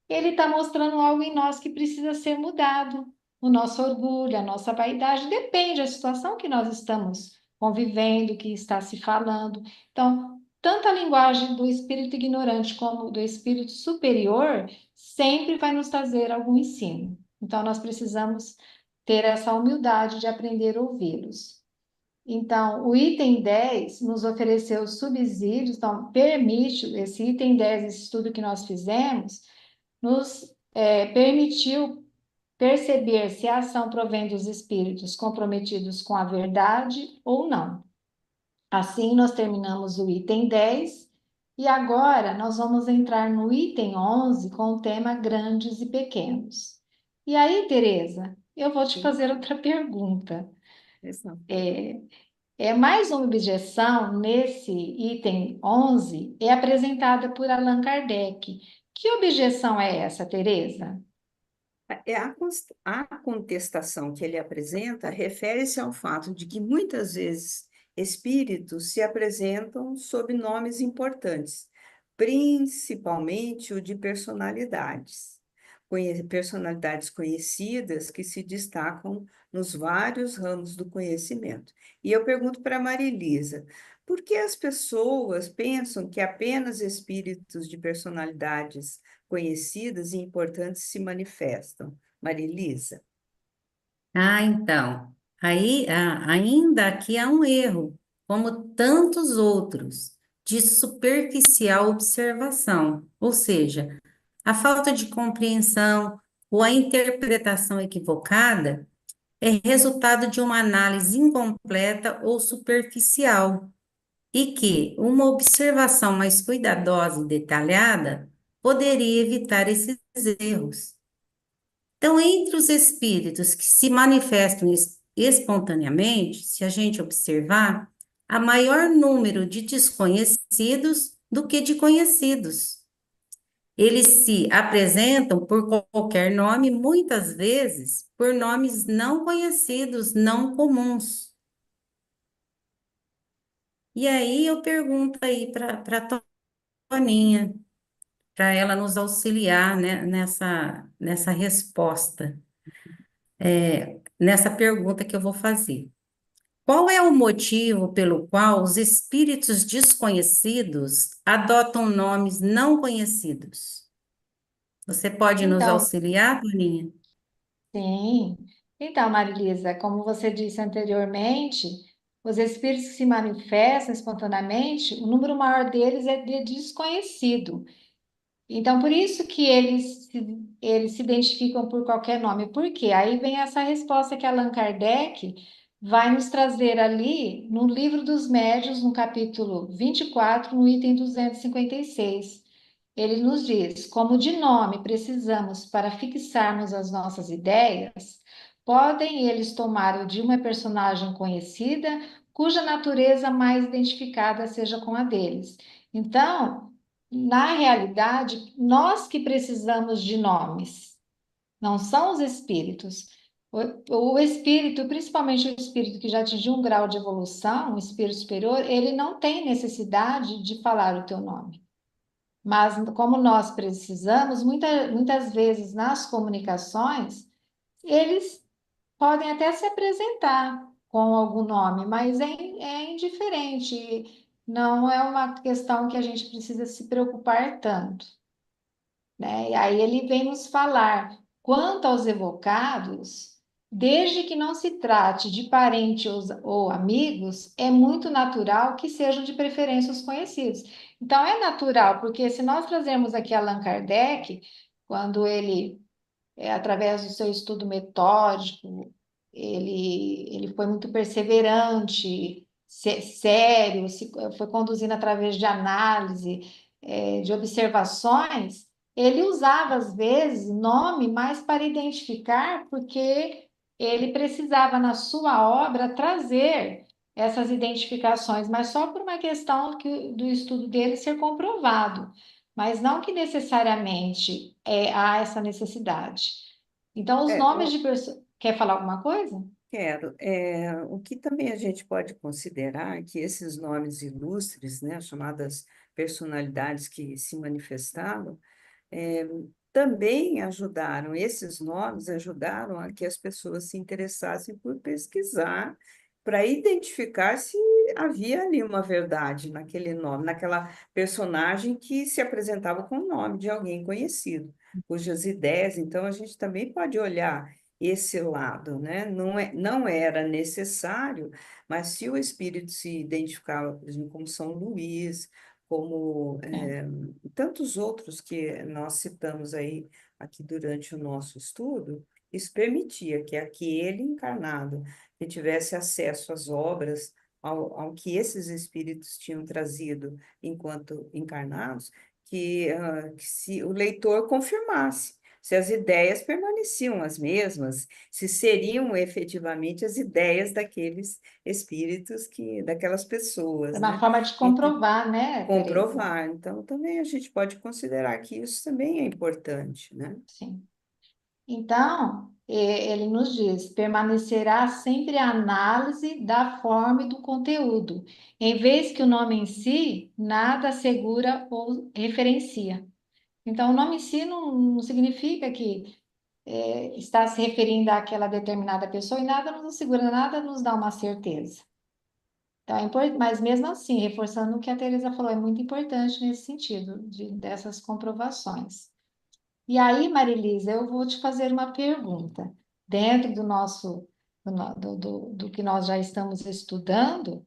ele está mostrando algo em nós que precisa ser mudado. O nosso orgulho, a nossa vaidade, depende da situação que nós estamos convivendo, que está se falando. Então, tanto a linguagem do espírito ignorante como do espírito superior sempre vai nos trazer algum ensino. Então, nós precisamos ter essa humildade de aprender a ouvi-los. Então, o item 10 nos ofereceu subsídios, então, permite, esse item 10, esse estudo que nós fizemos, nos permitiu perceber se a ação provém dos espíritos comprometidos com a verdade ou não. Assim, nós terminamos o item 10 e agora nós vamos entrar no item 11 com o tema grandes e pequenos. E aí, Tereza, eu vou te Sim, fazer outra pergunta. exato. Mais uma objeção nesse item 11 é apresentada por Allan Kardec. Que objeção é essa, Tereza? A contestação que ele apresenta refere-se ao fato de que muitas vezes espíritos se apresentam sob nomes importantes, principalmente o de personalidades, personalidades conhecidas que se destacam nos vários ramos do conhecimento. E eu pergunto para Marilisa, por que as pessoas pensam que apenas espíritos de personalidades conhecidas e importantes se manifestam? Marilisa. Então, aí ainda aqui há um erro, como tantos outros, de superficial observação, ou seja, a falta de compreensão ou a interpretação equivocada é resultado de uma análise incompleta ou superficial, e que uma observação mais cuidadosa e detalhada poderia evitar esses erros. Então, entre os espíritos que se manifestam espontaneamente, se a gente observar, há maior número de desconhecidos do que de conhecidos. Eles se apresentam por qualquer nome, muitas vezes por nomes não conhecidos, não comuns. E aí eu pergunto aí para a Toninha, para ela nos auxiliar, né, nessa resposta, nessa pergunta que eu vou fazer. Qual é o motivo pelo qual os espíritos desconhecidos adotam nomes não conhecidos? Você pode nos Então, auxiliar, Toninha? sim. Então, Marilisa, como você disse anteriormente, os espíritos que se manifestam espontaneamente, o número maior deles é de desconhecido. Então, por isso que eles se identificam por qualquer nome. Por quê? Aí vem essa resposta que Allan Kardec vai nos trazer ali no Livro dos Médiuns, no capítulo 24, no item 256. Ele nos diz: como de nome precisamos para fixarmos as nossas ideias, podem eles tomar o de uma personagem conhecida, cuja natureza mais identificada seja com a deles. Então, na realidade, nós que precisamos de nomes, não são os espíritos. O espírito, principalmente o espírito que já atingiu um grau de evolução, um espírito superior, ele não tem necessidade de falar o teu nome. Mas, como nós precisamos, muitas vezes nas comunicações, eles podem até se apresentar com algum nome, mas é indiferente. Não é uma questão que a gente precisa se preocupar tanto, né? E aí ele vem nos falar quanto aos evocados, desde que não se trate de parentes ou amigos, é muito natural que sejam de preferência os conhecidos. Então é natural, porque se nós trazermos aqui Allan Kardec, quando ele através do seu estudo metódico, ele foi muito perseverante, sério, foi conduzindo através de análise, de observações. Ele usava, às vezes, nome mais para identificar, porque ele precisava, na sua obra, trazer essas identificações, mas só por uma questão do estudo dele ser comprovado, mas não que necessariamente há essa necessidade. Então, os É, nomes de pessoas. Quer falar alguma coisa? Quero. O que também a gente pode considerar é que esses nomes ilustres, né, chamadas personalidades que se manifestaram, eh, também ajudaram, esses nomes ajudaram a que as pessoas se interessassem por pesquisar, para identificar se havia ali uma verdade naquele nome, naquela personagem que se apresentava com o nome de alguém conhecido, cujas ideias, então a gente também pode olhar esse lado, né? Não era necessário, mas se o espírito se identificava, por exemplo, como São Luís, como É. tantos outros que nós citamos aí aqui durante o nosso estudo, isso permitia que aquele encarnado que tivesse acesso às obras, ao que esses espíritos tinham trazido enquanto encarnados, que se o leitor confirmasse se as ideias permaneciam as mesmas, se seriam efetivamente as ideias daqueles espíritos daquelas É pessoas, uma né? forma de Então, comprovar, né, Teresa? comprovar. Então, também a gente pode considerar que isso também é importante, né? Sim. Então, ele nos diz: permanecerá sempre a análise da forma e do conteúdo, em vez que o nome em si nada assegura ou referencia. Então, o nome em si não significa que está se referindo àquela determinada pessoa e nada nos assegura, nada nos dá uma certeza. Então, mas mesmo assim, reforçando o que a Teresa falou, é muito importante nesse sentido, dessas comprovações. E aí, Marilisa, eu vou te fazer uma pergunta. Dentro do nosso, do que nós já estamos estudando,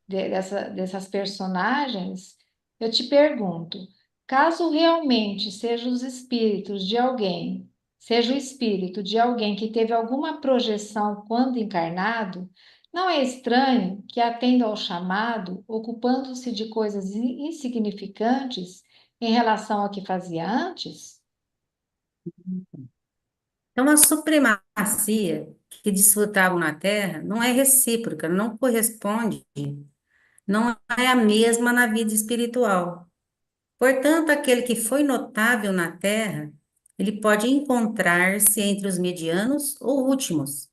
dessas personagens, eu te pergunto, caso realmente seja os espíritos de alguém, seja o espírito de alguém que teve alguma projeção quando encarnado, não é estranho que atenda ao chamado, ocupando-se de coisas insignificantes em relação ao que fazia antes? Então, a supremacia que desfrutavam na Terra não é recíproca, não corresponde, não é a mesma na vida espiritual. Portanto, aquele que foi notável na Terra, ele pode encontrar-se entre os medianos ou últimos,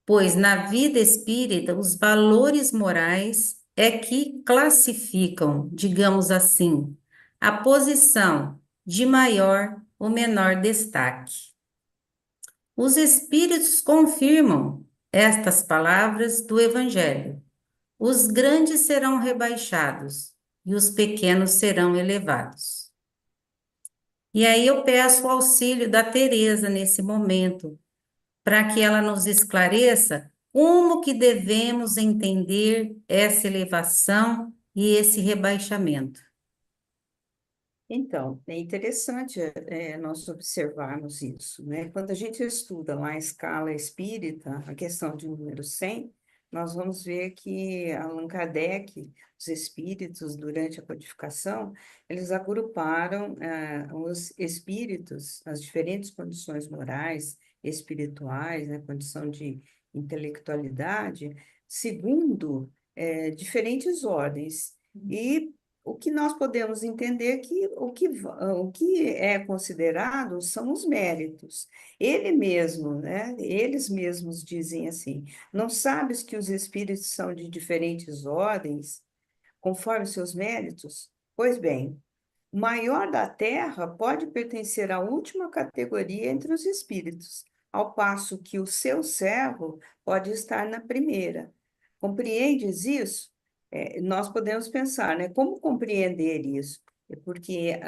pois na vida espírita os valores morais é que classificam, digamos assim, a posição de maior ou menor destaque. Os Espíritos confirmam estas palavras do Evangelho. Os grandes serão rebaixados e os pequenos serão elevados. E aí eu peço o auxílio da Teresa nesse momento, para que ela nos esclareça como que devemos entender essa elevação e esse rebaixamento. Então, é interessante nós observarmos isso, né? Quando a gente estuda lá a escala espírita, a questão de número 100, nós vamos ver que Allan Kardec, os espíritos, durante a codificação, eles agruparam os espíritos, as diferentes condições morais, espirituais, né? Condição de intelectualidade, segundo diferentes ordens. E o que nós podemos entender é que o que é considerado são os méritos. Ele mesmo, né? Eles mesmos dizem assim: não sabes que os espíritos são de diferentes ordens, conforme seus méritos? Pois bem, o maior da terra pode pertencer à última categoria entre os espíritos, ao passo que o seu servo pode estar na primeira. Compreendes isso? Nós podemos pensar, né? Como compreender isso? É porque,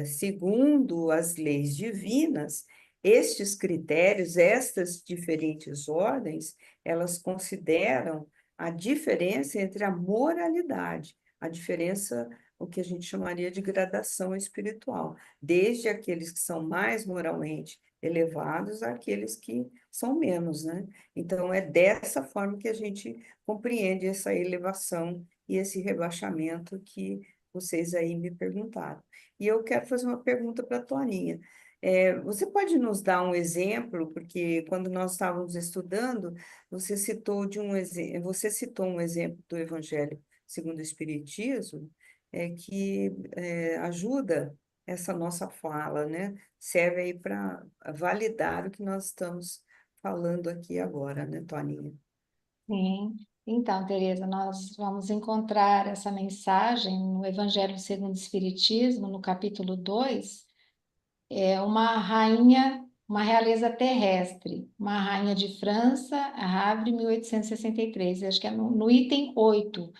segundo as leis divinas, estes critérios, estas diferentes ordens, elas consideram a diferença entre a moralidade, a diferença o que a gente chamaria de gradação espiritual, desde aqueles que são mais moralmente elevados àqueles que são menos, né? Então, é dessa forma que a gente compreende essa elevação e esse rebaixamento que vocês aí me perguntaram. E eu quero fazer uma pergunta para a Toninha. Você pode nos dar um exemplo, porque quando nós estávamos estudando, você citou um exemplo do Evangelho segundo o Espiritismo, que ajuda essa nossa fala, né? Serve aí para validar o que nós estamos falando aqui agora, né, Toninha? Sim. Então, Tereza, nós vamos encontrar essa mensagem no Evangelho segundo o Espiritismo, no capítulo 2. É uma rainha, uma realeza terrestre, uma rainha de França, Havre, 1863, acho que é no item 8.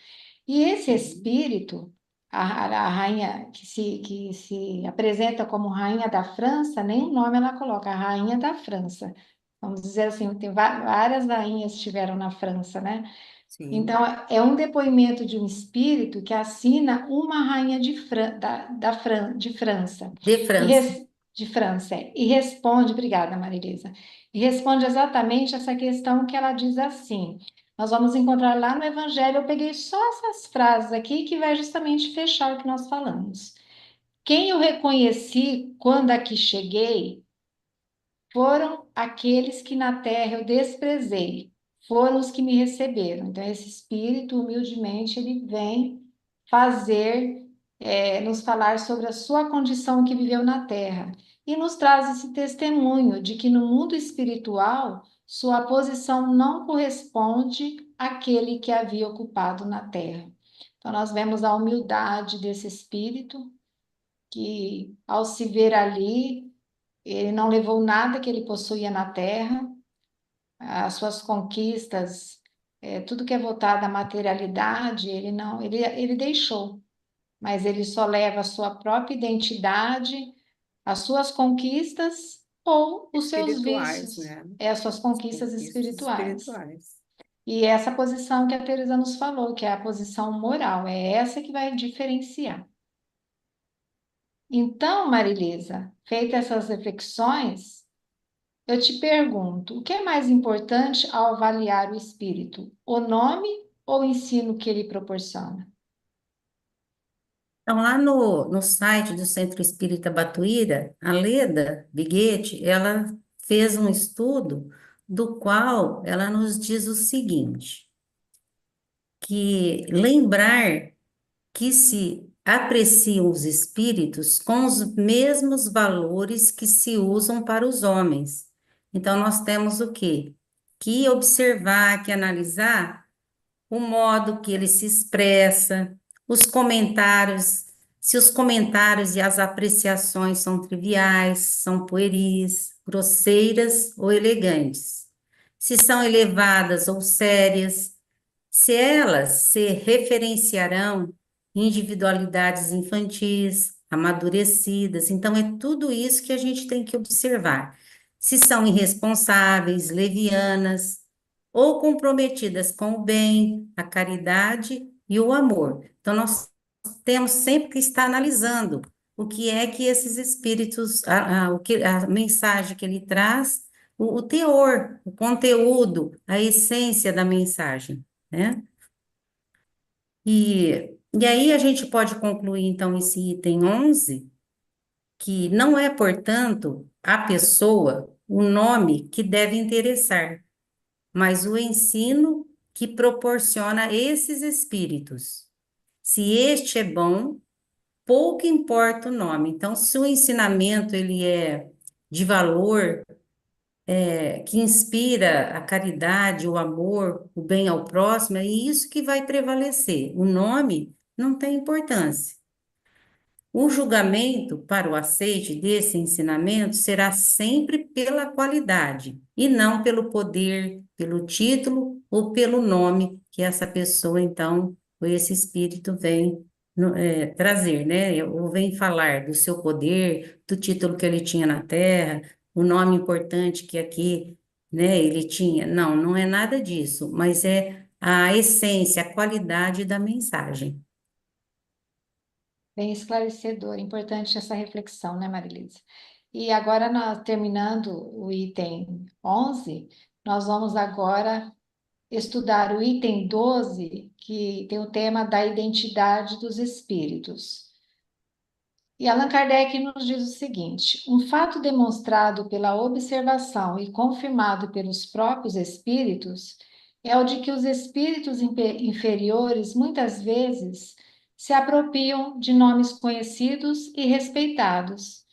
E esse Sim, espírito, a rainha que se apresenta como rainha da França, nenhum nome ela coloca, a rainha da França. Vamos dizer assim, tem várias rainhas que estiveram na França, né? sim, Então, é um depoimento de um espírito que assina uma rainha de França. De E França. de França, e responde, obrigada, Marilisa, e responde exatamente essa questão que ela diz assim. Nós vamos encontrar lá no Evangelho, eu peguei só essas frases aqui que vai justamente fechar o que nós falamos. Quem eu reconheci quando aqui cheguei foram aqueles que na terra eu desprezei, foram os que me receberam. Então, esse espírito, humildemente, ele vem fazer, nos falar sobre a sua condição que viveu na terra. E nos traz esse testemunho de que no mundo espiritual, sua posição não corresponde àquele que havia ocupado na terra. Então, nós vemos a humildade desse espírito, que ao se ver ali, ele não levou nada que ele possuía na terra, as suas conquistas, tudo que é voltado à materialidade, ele não, ele deixou, mas ele só leva a sua própria identidade, as suas conquistas ou os seus espirituais, vícios, né? as suas As conquistas conquistas espirituais. espirituais. E essa posição que a Teresa nos falou, que é a posição moral, é essa que vai diferenciar. Então, Marilisa, feitas essas reflexões, eu te pergunto, o que é mais importante ao avaliar o espírito? O nome ou o ensino que ele proporciona? Então, lá no site do Centro Espírita Batuíra, a Leda Biguete, ela fez um estudo do qual ela nos diz o seguinte, que lembrar que se apreciam os espíritos com os mesmos valores que se usam para os homens. Então, nós temos o quê? Que observar, que analisar o modo que ele se expressa, os comentários, se os comentários e as apreciações são triviais, são pueris, grosseiras ou elegantes, se são elevadas ou sérias, se elas se referenciarão individualidades infantis, amadurecidas. Então, é tudo isso que a gente tem que observar. Se são irresponsáveis, levianas, ou comprometidas com o bem, a caridade e o amor. Então, nós temos sempre que estar analisando o que é que esses espíritos, a mensagem que ele traz, o teor, o conteúdo, a essência da mensagem, né? E aí a gente pode concluir, então, esse item 11 que não é, portanto, a pessoa o nome que deve interessar, mas o ensino que proporciona esses espíritos. Se este é bom, pouco importa o nome. Então, se o ensinamento ele é de valor, que inspira a caridade, o amor, o bem ao próximo, é isso que vai prevalecer. O nome não tem importância. O julgamento para o aceite desse ensinamento será sempre pela qualidade e não pelo poder, pelo título ou pelo nome que essa pessoa, então, ou esse espírito vem trazer, né? Ou vem falar do seu poder, do título que ele tinha na Terra, o nome importante que aqui, né, ele tinha. Não, não é nada disso, mas é a essência, a qualidade da mensagem. Bem esclarecedor, importante essa reflexão, né, Marilisa? E agora, nós, terminando o item 11, nós vamos agora estudar o item 12, que tem o tema da identidade dos espíritos. E Allan Kardec nos diz o seguinte: um fato demonstrado pela observação e confirmado pelos próprios espíritos é o de que os espíritos inferiores muitas vezes se apropriam de nomes conhecidos e respeitados.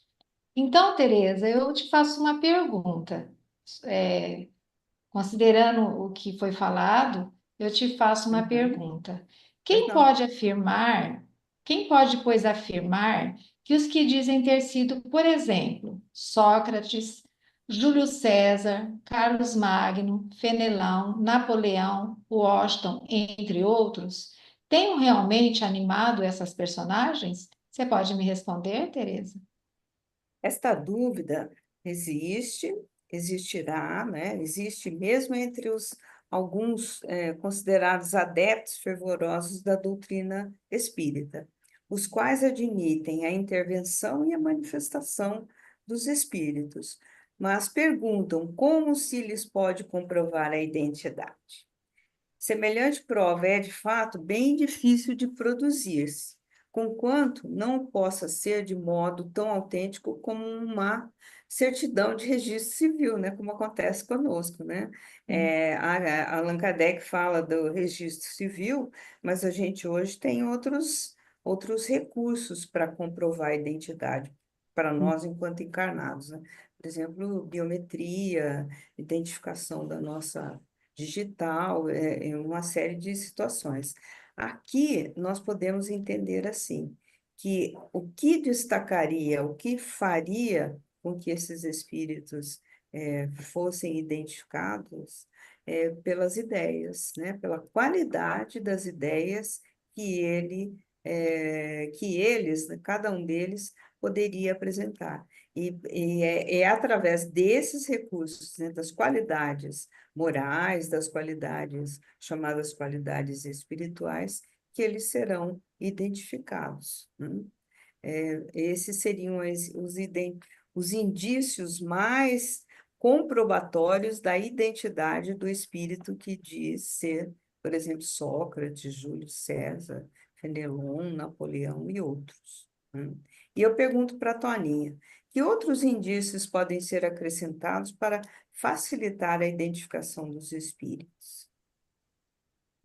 Então, Teresa, eu te faço uma pergunta. considerando o que foi falado, eu te faço uma Uhum. pergunta. Pois Quem não. pode afirmar, quem pode, pois, afirmar que os que dizem ter sido, por exemplo, Sócrates, Júlio César, Carlos Magno, Fenelão, Napoleão, Washington, entre outros, tenham realmente animado essas personagens? Você pode me responder, Tereza? Esta dúvida existe, existirá, né? Existe mesmo entre os alguns considerados adeptos fervorosos da doutrina espírita, os quais admitem a intervenção e a manifestação dos espíritos, mas perguntam como se lhes pode comprovar a identidade. Semelhante prova é, de fato, bem difícil de produzir-se, conquanto não possa ser de modo tão autêntico como uma certidão de registro civil, né, como acontece conosco, né? Allan Kardec fala do registro civil, mas a gente hoje tem outros recursos para comprovar a identidade para nós enquanto encarnados, né? Por exemplo, biometria, identificação da nossa digital, em uma série de situações. Aqui nós podemos entender assim, que o que destacaria, o que faria com que esses espíritos fossem identificados pelas ideias, né? Pela qualidade das ideias que eles, né, cada um deles, poderia apresentar. E é através desses recursos, né, das qualidades morais, das qualidades chamadas qualidades espirituais, que eles serão identificados, né? Esses seriam os indícios mais comprobatórios da identidade do espírito que diz ser, por exemplo, Sócrates, Júlio César, Fenelon, Napoleão e outros, né? E eu pergunto para a Toninha, que outros indícios podem ser acrescentados para facilitar a identificação dos espíritos?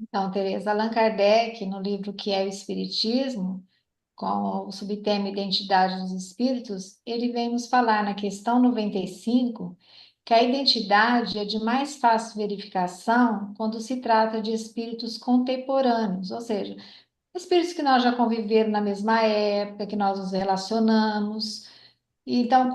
Então, Tereza, Allan Kardec, no livro Que é o Espiritismo, com o subtema Identidade dos Espíritos, ele vem nos falar na questão 95 que a identidade é de mais fácil verificação quando se trata de espíritos contemporâneos, ou seja, espíritos que nós já conviveram na mesma época, que nós nos relacionamos. Então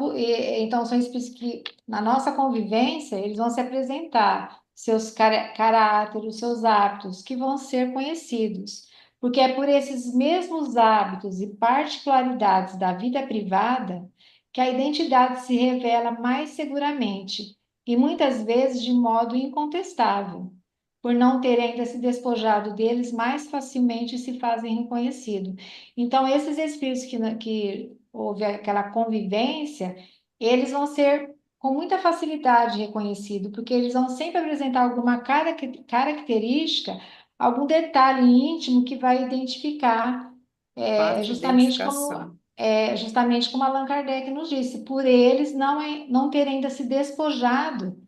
são espíritos que, na nossa convivência, eles vão se apresentar, seus caráteres, seus hábitos, que vão ser conhecidos. Porque é por esses mesmos hábitos e particularidades da vida privada que a identidade se revela mais seguramente e muitas vezes de modo incontestável. Por não ter ainda se despojado deles, mais facilmente se fazem reconhecidos. Então, esses espíritos que houve aquela convivência, eles vão ser com muita facilidade reconhecidos, porque eles vão sempre apresentar alguma característica, algum detalhe íntimo que vai identificar, é, Fácil justamente como identificação. justamente como Allan Kardec nos disse, por eles não terem ainda se despojado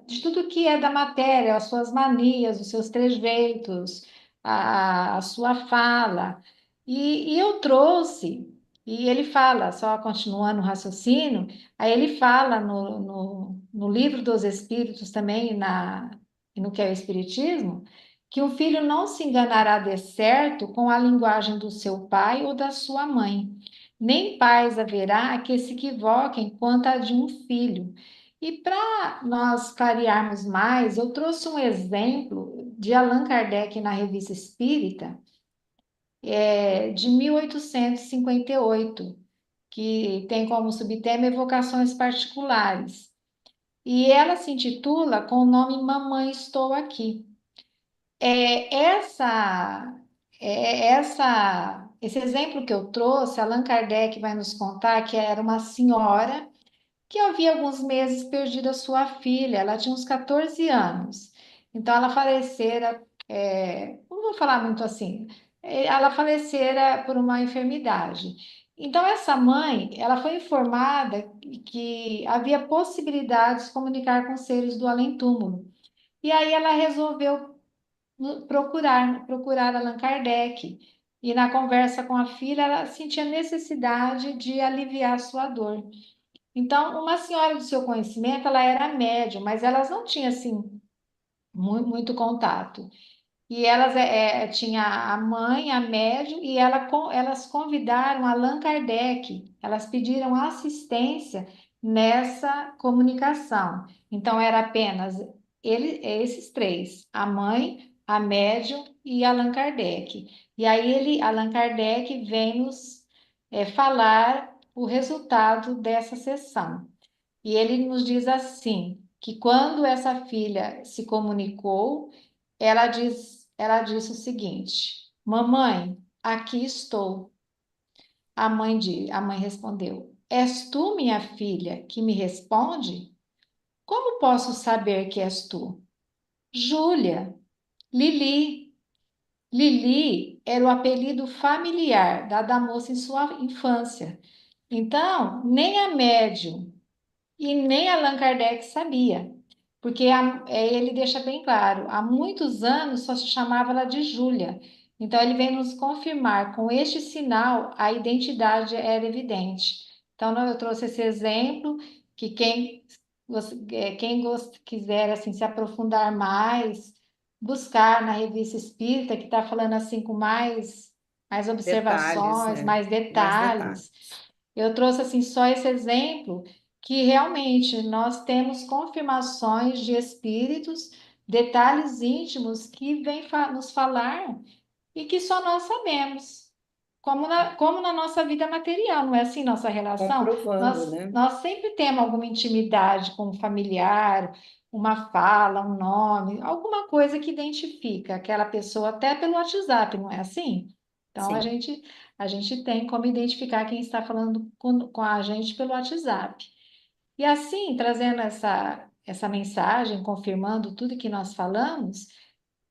de tudo que é da matéria, as suas manias, os seus trejeitos, a sua fala. E eu trouxe, e ele fala, só continuando o raciocínio, aí ele fala no livro dos Espíritos também, no que é o Espiritismo, que o filho não se enganará de certo com a linguagem do seu pai ou da sua mãe. Nem pais haverá que se equivoquem quanto a de um filho. E para nós clarearmos mais, eu trouxe um exemplo de Allan Kardec na Revista Espírita, de 1858, que tem como subtema Evocações Particulares. E ela se intitula com o nome Mamãe Estou Aqui. É, essa, esse exemplo que eu trouxe, Allan Kardec vai nos contar que era uma senhora que havia alguns meses perdido a sua filha, ela tinha uns 14 anos. Então, ela falecera, não vou falar muito assim, ela falecera por uma enfermidade. Então, essa mãe, ela foi informada que havia possibilidade de se comunicar com seres do além-túmulo. E aí ela resolveu procurar Allan Kardec. E na conversa com a filha, ela sentia necessidade de aliviar sua dor. Então, uma senhora do seu conhecimento, ela era médium, mas elas não tinham, assim, muito contato. E elas tinha a mãe, a médium, e elas convidaram Allan Kardec. Elas pediram assistência nessa comunicação. Então era apenas esses três: a mãe, a médium e Allan Kardec. E aí Allan Kardec vem nos falar o resultado dessa sessão. E ele nos diz assim, que quando essa filha se comunicou, ela disse o seguinte: Mamãe, aqui estou. A mãe respondeu: És tu, minha filha, que me responde? Como posso saber que és tu? Júlia, Lili. Lili era o apelido familiar dado à moça em sua infância. Então, nem a médium e nem Allan Kardec sabia, porque ele deixa bem claro, há muitos anos só se chamava ela de Júlia. Então ele vem nos confirmar, com este sinal, a identidade era evidente. Então eu trouxe esse exemplo, que quiser assim, se aprofundar mais, buscar na Revista Espírita, que está falando assim com mais Detalhes, observações, né? mais Mais detalhes. detalhes. Eu trouxe assim só esse exemplo que realmente nós temos confirmações de espíritos, detalhes íntimos que vêm nos falar e que só nós sabemos. Como na nossa vida material, não é assim nossa relação? Comprovando, né? Nós sempre temos alguma intimidade com um familiar, uma fala, um nome, alguma coisa que identifica aquela pessoa até pelo WhatsApp, não é assim? Então Sim. a gente tem como identificar quem está falando com a gente pelo WhatsApp. E assim, trazendo essa mensagem, confirmando tudo que nós falamos,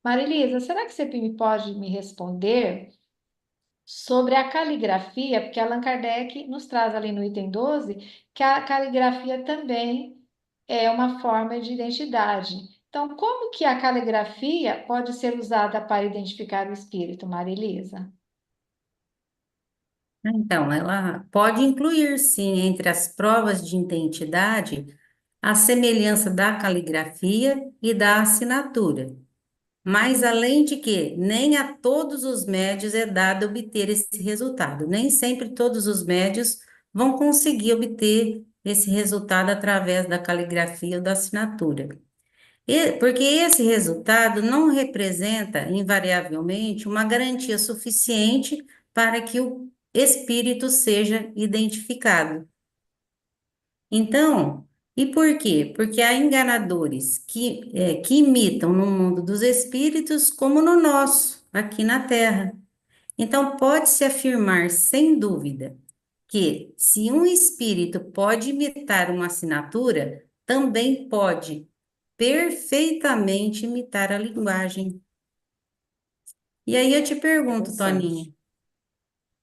Marilisa, será que você pode me responder sobre a caligrafia? Porque Allan Kardec nos traz ali no item 12 que a caligrafia também é uma forma de identidade. Então, como que a caligrafia pode ser usada para identificar o espírito, Marilisa? Então, ela pode incluir, sim, entre as provas de identidade, a semelhança da caligrafia e da assinatura. Mas, além de que, nem a todos os médios é dado obter esse resultado. Nem sempre todos os médios vão conseguir obter esse resultado através da caligrafia ou da assinatura. Porque esse resultado não representa, invariavelmente, uma garantia suficiente para que o espírito seja identificado. Então, e por quê? Porque há enganadores que imitam no mundo dos espíritos como no nosso, aqui na Terra. Então, pode-se afirmar, sem dúvida, que se um espírito pode imitar uma assinatura, também pode perfeitamente imitar a linguagem. E aí eu te pergunto, Interessante. Toninha,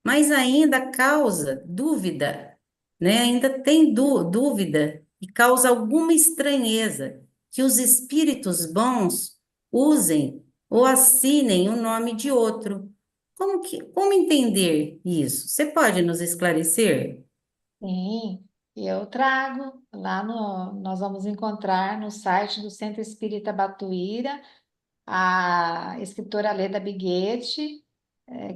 mas ainda causa dúvida, né? Ainda tem dúvida e causa alguma estranheza que os espíritos bons usem ou assinem o nome de outro. Como entender isso? Você pode nos esclarecer? Sim, eu trago nós vamos encontrar no site do Centro Espírita Batuíra a escritora Leda Biguetti,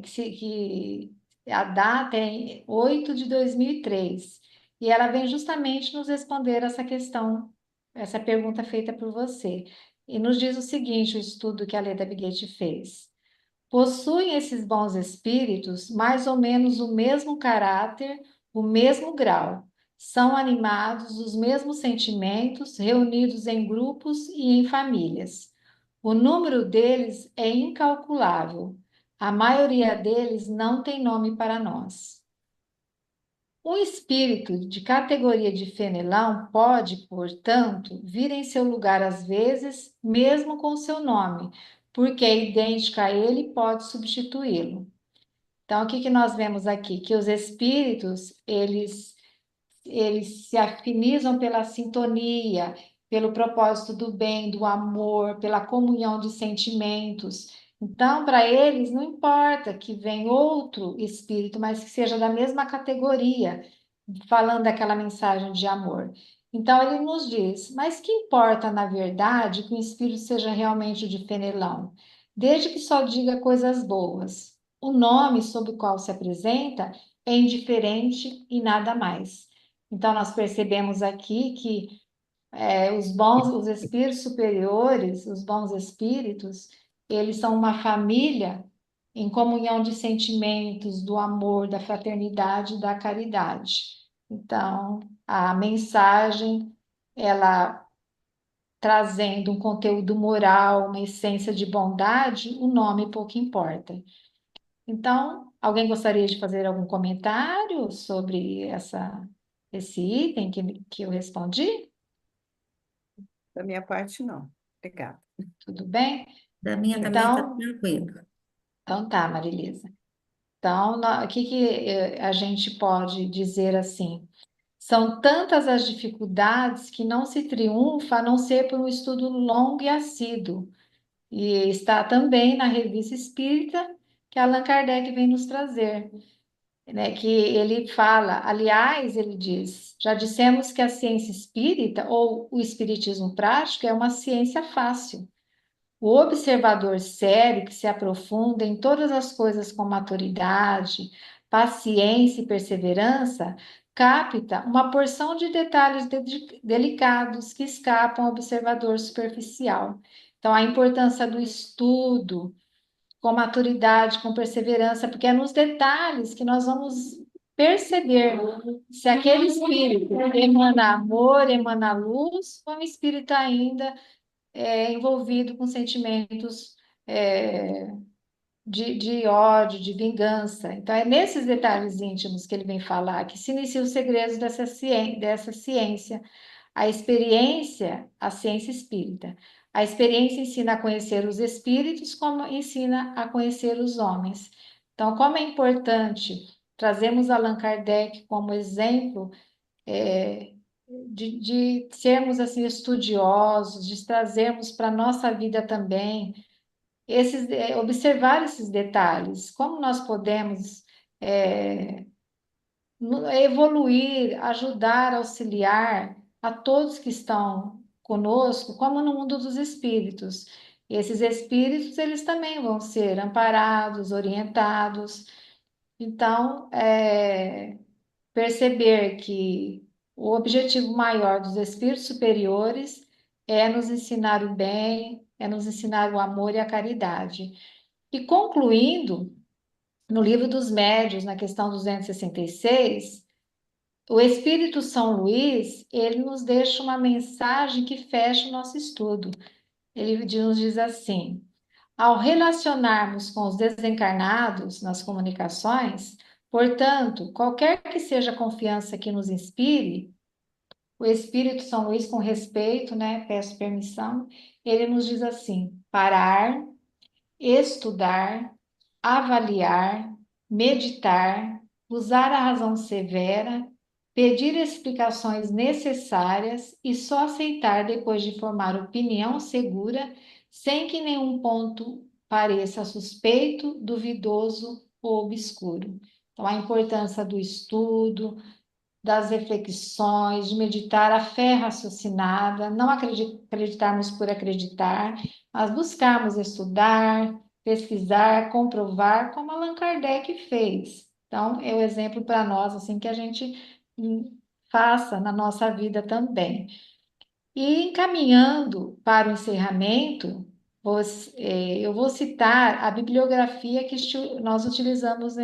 que a data é 8 de 2003, e ela vem justamente nos responder essa questão, essa pergunta feita por você. E nos diz o seguinte, o estudo que a Leda Biguetti fez. Possuem esses bons espíritos mais ou menos o mesmo caráter, o mesmo grau. São animados dos mesmos sentimentos, reunidos em grupos e em famílias. O número deles é incalculável. A maioria deles não tem nome para nós. Um espírito de categoria de fenelão pode, portanto, vir em seu lugar às vezes, mesmo com seu nome, porque é idêntico a ele e pode substituí-lo. Então, o que que nós vemos aqui? Que os espíritos, eles se afinizam pela sintonia, pelo propósito do bem, do amor, pela comunhão de sentimentos. Então, para eles, não importa que venha outro espírito, mas que seja da mesma categoria. falando daquela mensagem de amor. Então ele nos diz: mas que importa, na verdade, que o espírito seja realmente de Fenelão, desde que só diga coisas boas. O nome sob o qual se apresenta é indiferente e nada mais. Então nós percebemos aqui que os espíritos superiores, os bons espíritos, eles são uma família em comunhão de sentimentos, do amor, da fraternidade, da caridade. Então, a mensagem, ela trazendo um conteúdo moral, uma essência de bondade, o nome pouco importa. Então, alguém gostaria de fazer algum comentário sobre esse item que eu respondi? Da minha parte, não. Obrigada. Tudo bem? Da minha também está Então, tranquilo. então tá, Marilisa. Então, o que a gente pode dizer assim? São tantas as dificuldades que não se triunfa a não ser por um estudo longo e assíduo. E está também na Revista Espírita que Allan Kardec vem nos trazer, né? Que ele fala, aliás, ele diz, já dissemos que a ciência espírita ou o espiritismo prático é uma ciência fácil. O observador sério que se aprofunda em todas as coisas com maturidade, paciência e perseverança, capta uma porção de detalhes delicados que escapam ao observador superficial. Então, a importância do estudo com maturidade, com perseverança, porque é nos detalhes que nós vamos perceber se aquele espírito emana amor, emana luz, ou um espírito ainda envolvido com sentimentos é, de ódio, de vingança. Então, é nesses detalhes íntimos que ele vem falar que se inicia os segredos dessa ciência. A experiência, a ciência espírita. A experiência ensina a conhecer os espíritos, como ensina a conhecer os homens. Então, como é importante trazermos Allan Kardec como exemplo é, de sermos assim estudiosos, de trazermos para a nossa vida também observar esses detalhes, como nós podemos evoluir, ajudar, auxiliar a todos que estão conosco, como no mundo dos espíritos. E esses espíritos, eles também vão ser amparados, orientados. Então, perceber que o objetivo maior dos espíritos superiores é nos ensinar o bem, é nos ensinar o amor e a caridade. E concluindo, no livro dos Médiuns, na questão 266, o Espírito São Luís, ele nos deixa uma mensagem que fecha o nosso estudo. Ele nos diz assim: ao relacionarmos com os desencarnados nas comunicações, portanto, qualquer que seja a confiança que nos inspire, o Espírito São Luís, com respeito, né, peço permissão, ele nos diz assim: parar, estudar, avaliar, meditar, usar a razão severa, pedir explicações necessárias e só aceitar depois de formar opinião segura, sem que nenhum ponto pareça suspeito, duvidoso ou obscuro. Então, a importância do estudo, das reflexões, de meditar a fé raciocinada, não acreditarmos por acreditar, mas buscarmos estudar, pesquisar, comprovar, como Allan Kardec fez. Então, é o exemplo para nós, assim, que a gente faça na nossa vida também. E encaminhando para o encerramento, eu vou citar a bibliografia que nós utilizamos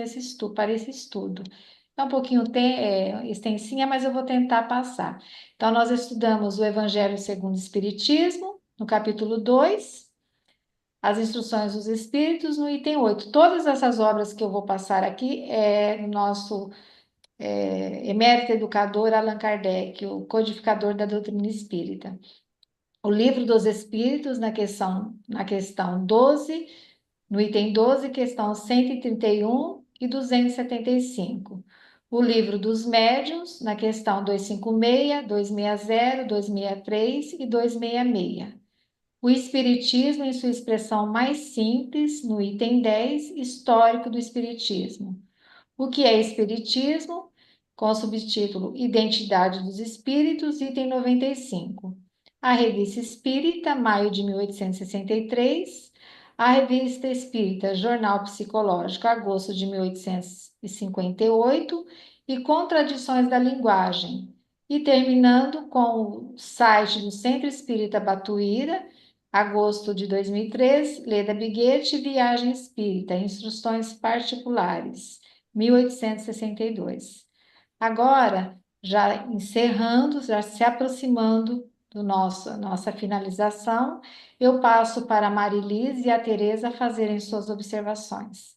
para esse estudo. É um pouquinho extensinha, mas eu vou tentar passar. Então, nós estudamos o Evangelho segundo o Espiritismo, no capítulo 2, as instruções dos Espíritos, no item 8. Todas essas obras que eu vou passar aqui é no nosso emérito educador Allan Kardec, o codificador da doutrina espírita. O Livro dos Espíritos, na questão 12, no item 12, questão 131 e 275. O Livro dos Médiuns, na questão 256, 260, 263 e 266. O Espiritismo, em sua expressão mais simples, no item 10, histórico do Espiritismo. O que é Espiritismo? com o subtítulo Identidade dos Espíritos, item 95. A Revista Espírita, maio de 1863. A Revista Espírita, Jornal Psicológico, agosto de 1858. E Contradições da Linguagem. E terminando com o site do Centro Espírita Batuíra, agosto de 2003, Leda Biguete, Viagem Espírita, Instruções Particulares, 1862. Agora, já encerrando, já se aproximando do nossa finalização, eu passo para a Marilis e a Tereza fazerem suas observações.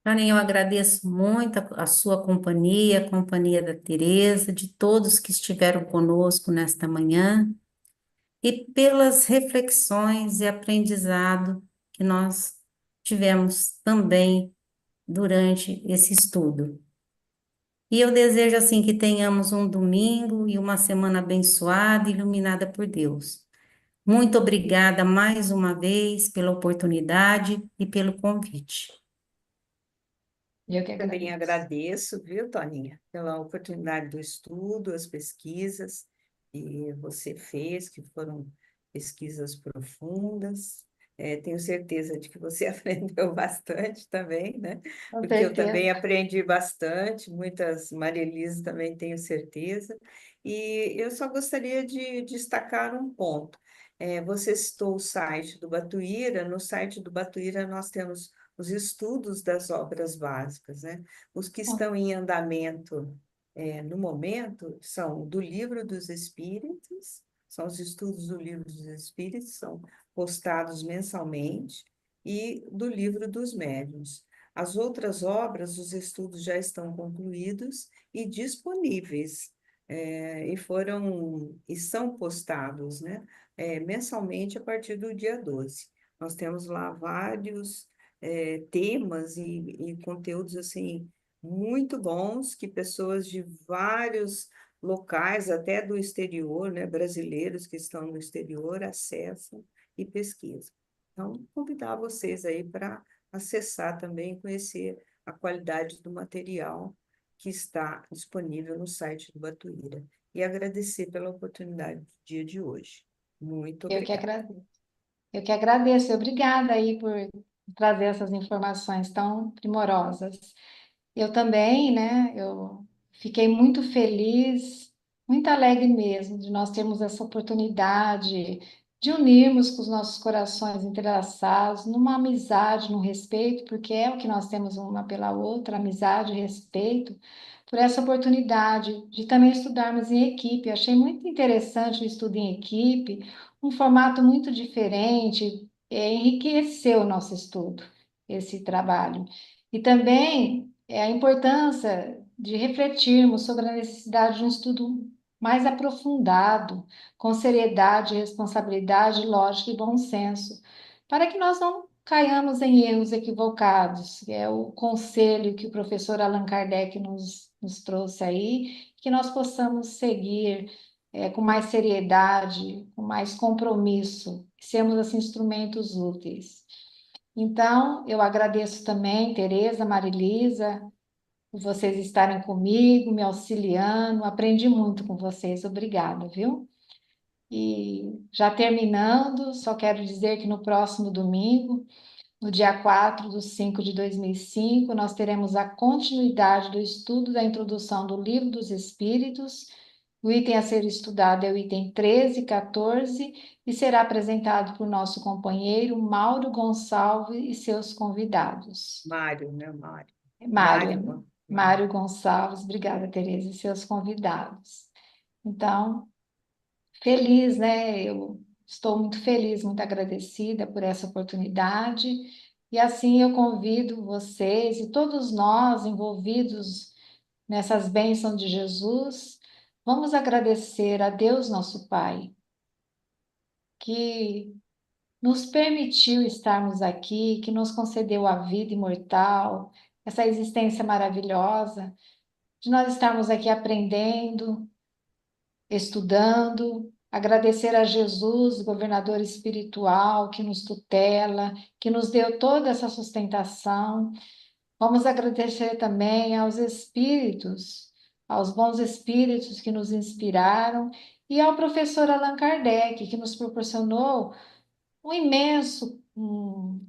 Karen, eu agradeço muito a sua companhia, a companhia da Tereza, de todos que estiveram conosco nesta manhã e pelas reflexões e aprendizado que nós tivemos também durante esse estudo. E eu desejo assim que tenhamos um domingo e uma semana abençoada e iluminada por Deus. Muito obrigada mais uma vez pela oportunidade e pelo convite. Eu que Também agradeço. agradeço, viu, Toninha, pela oportunidade do estudo, as pesquisas que você fez, que foram pesquisas profundas. Tenho certeza de que você aprendeu bastante também, né? Com Porque eu certeza. também aprendi bastante, muitas Marilis também tenho certeza. E eu só gostaria de destacar um ponto. Você citou o site do Batuíra. No site do Batuíra nós temos os estudos das obras básicas, né? Os que estão em andamento, no momento são do Livro dos Espíritos, são os estudos do Livro dos Espíritos, são postados mensalmente, e do Livro dos Médiuns. As outras obras, os estudos já estão concluídos e disponíveis, e são postados, né, mensalmente a partir do dia 12. Nós temos lá vários temas e conteúdos assim muito bons que pessoas de vários locais, até do exterior, né, brasileiros que estão no exterior, acessam e pesquisam. Então, convidar vocês aí para acessar também e conhecer a qualidade do material que está disponível no site do Batuíra. E agradecer pela oportunidade do dia de hoje. Muito Eu que obrigada. agradeço. Eu que agradeço. Obrigada aí por trazer essas informações tão primorosas. Eu também, né? Eu fiquei muito feliz, muito alegre mesmo de nós termos essa oportunidade de unirmos com os nossos corações entrelaçados, numa amizade, num respeito, porque é o que nós temos uma pela outra, amizade e respeito, por essa oportunidade de também estudarmos em equipe. Achei muito interessante o estudo em equipe, um formato muito diferente, enriqueceu o nosso estudo, esse trabalho. E também a importância de refletirmos sobre a necessidade de um estudo mais aprofundado, com seriedade, responsabilidade, lógica e bom senso, para que nós não caiamos em erros equivocados, que é o conselho que o professor Allan Kardec nos trouxe aí, que nós possamos seguir com mais seriedade, com mais compromisso, sermos assim instrumentos úteis. Então, eu agradeço também, Tereza, Marilisa, por vocês estarem comigo, me auxiliando. Aprendi muito com vocês. Obrigada, viu? E já terminando, só quero dizer que no próximo domingo, no dia 4/5/2005, nós teremos a continuidade do estudo da introdução do Livro dos Espíritos. O item a ser estudado é o item 13 e 14 e será apresentado por nosso companheiro Mauro Gonçalves e seus convidados. Mário, né, Mário? Mário, Mário. Mário Gonçalves, obrigada, Tereza, e seus convidados. Então, feliz, né? Eu estou muito feliz, muito agradecida por essa oportunidade. E assim eu convido vocês e todos nós envolvidos nessas bênçãos de Jesus, vamos agradecer a Deus, nosso Pai, que nos permitiu estarmos aqui, que nos concedeu a vida imortal, essa existência maravilhosa, de nós estarmos aqui aprendendo, estudando, agradecer a Jesus, governador espiritual, que nos tutela, que nos deu toda essa sustentação, Vamos agradecer também aos espíritos, aos bons espíritos que nos inspiraram e ao professor Allan Kardec, que nos proporcionou um imenso, um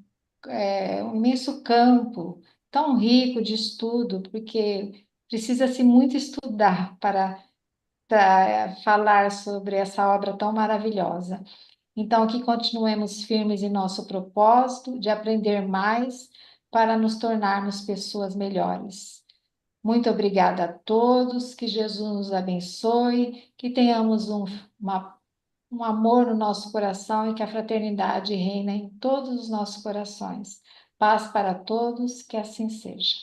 imenso campo tão rico de estudo, porque precisa-se muito estudar para falar sobre essa obra tão maravilhosa. Então, que continuemos firmes em nosso propósito de aprender mais para nos tornarmos pessoas melhores. Muito obrigada a todos, que Jesus nos abençoe, que tenhamos um amor no nosso coração e que a fraternidade reine em todos os nossos corações. Paz para todos, que assim seja.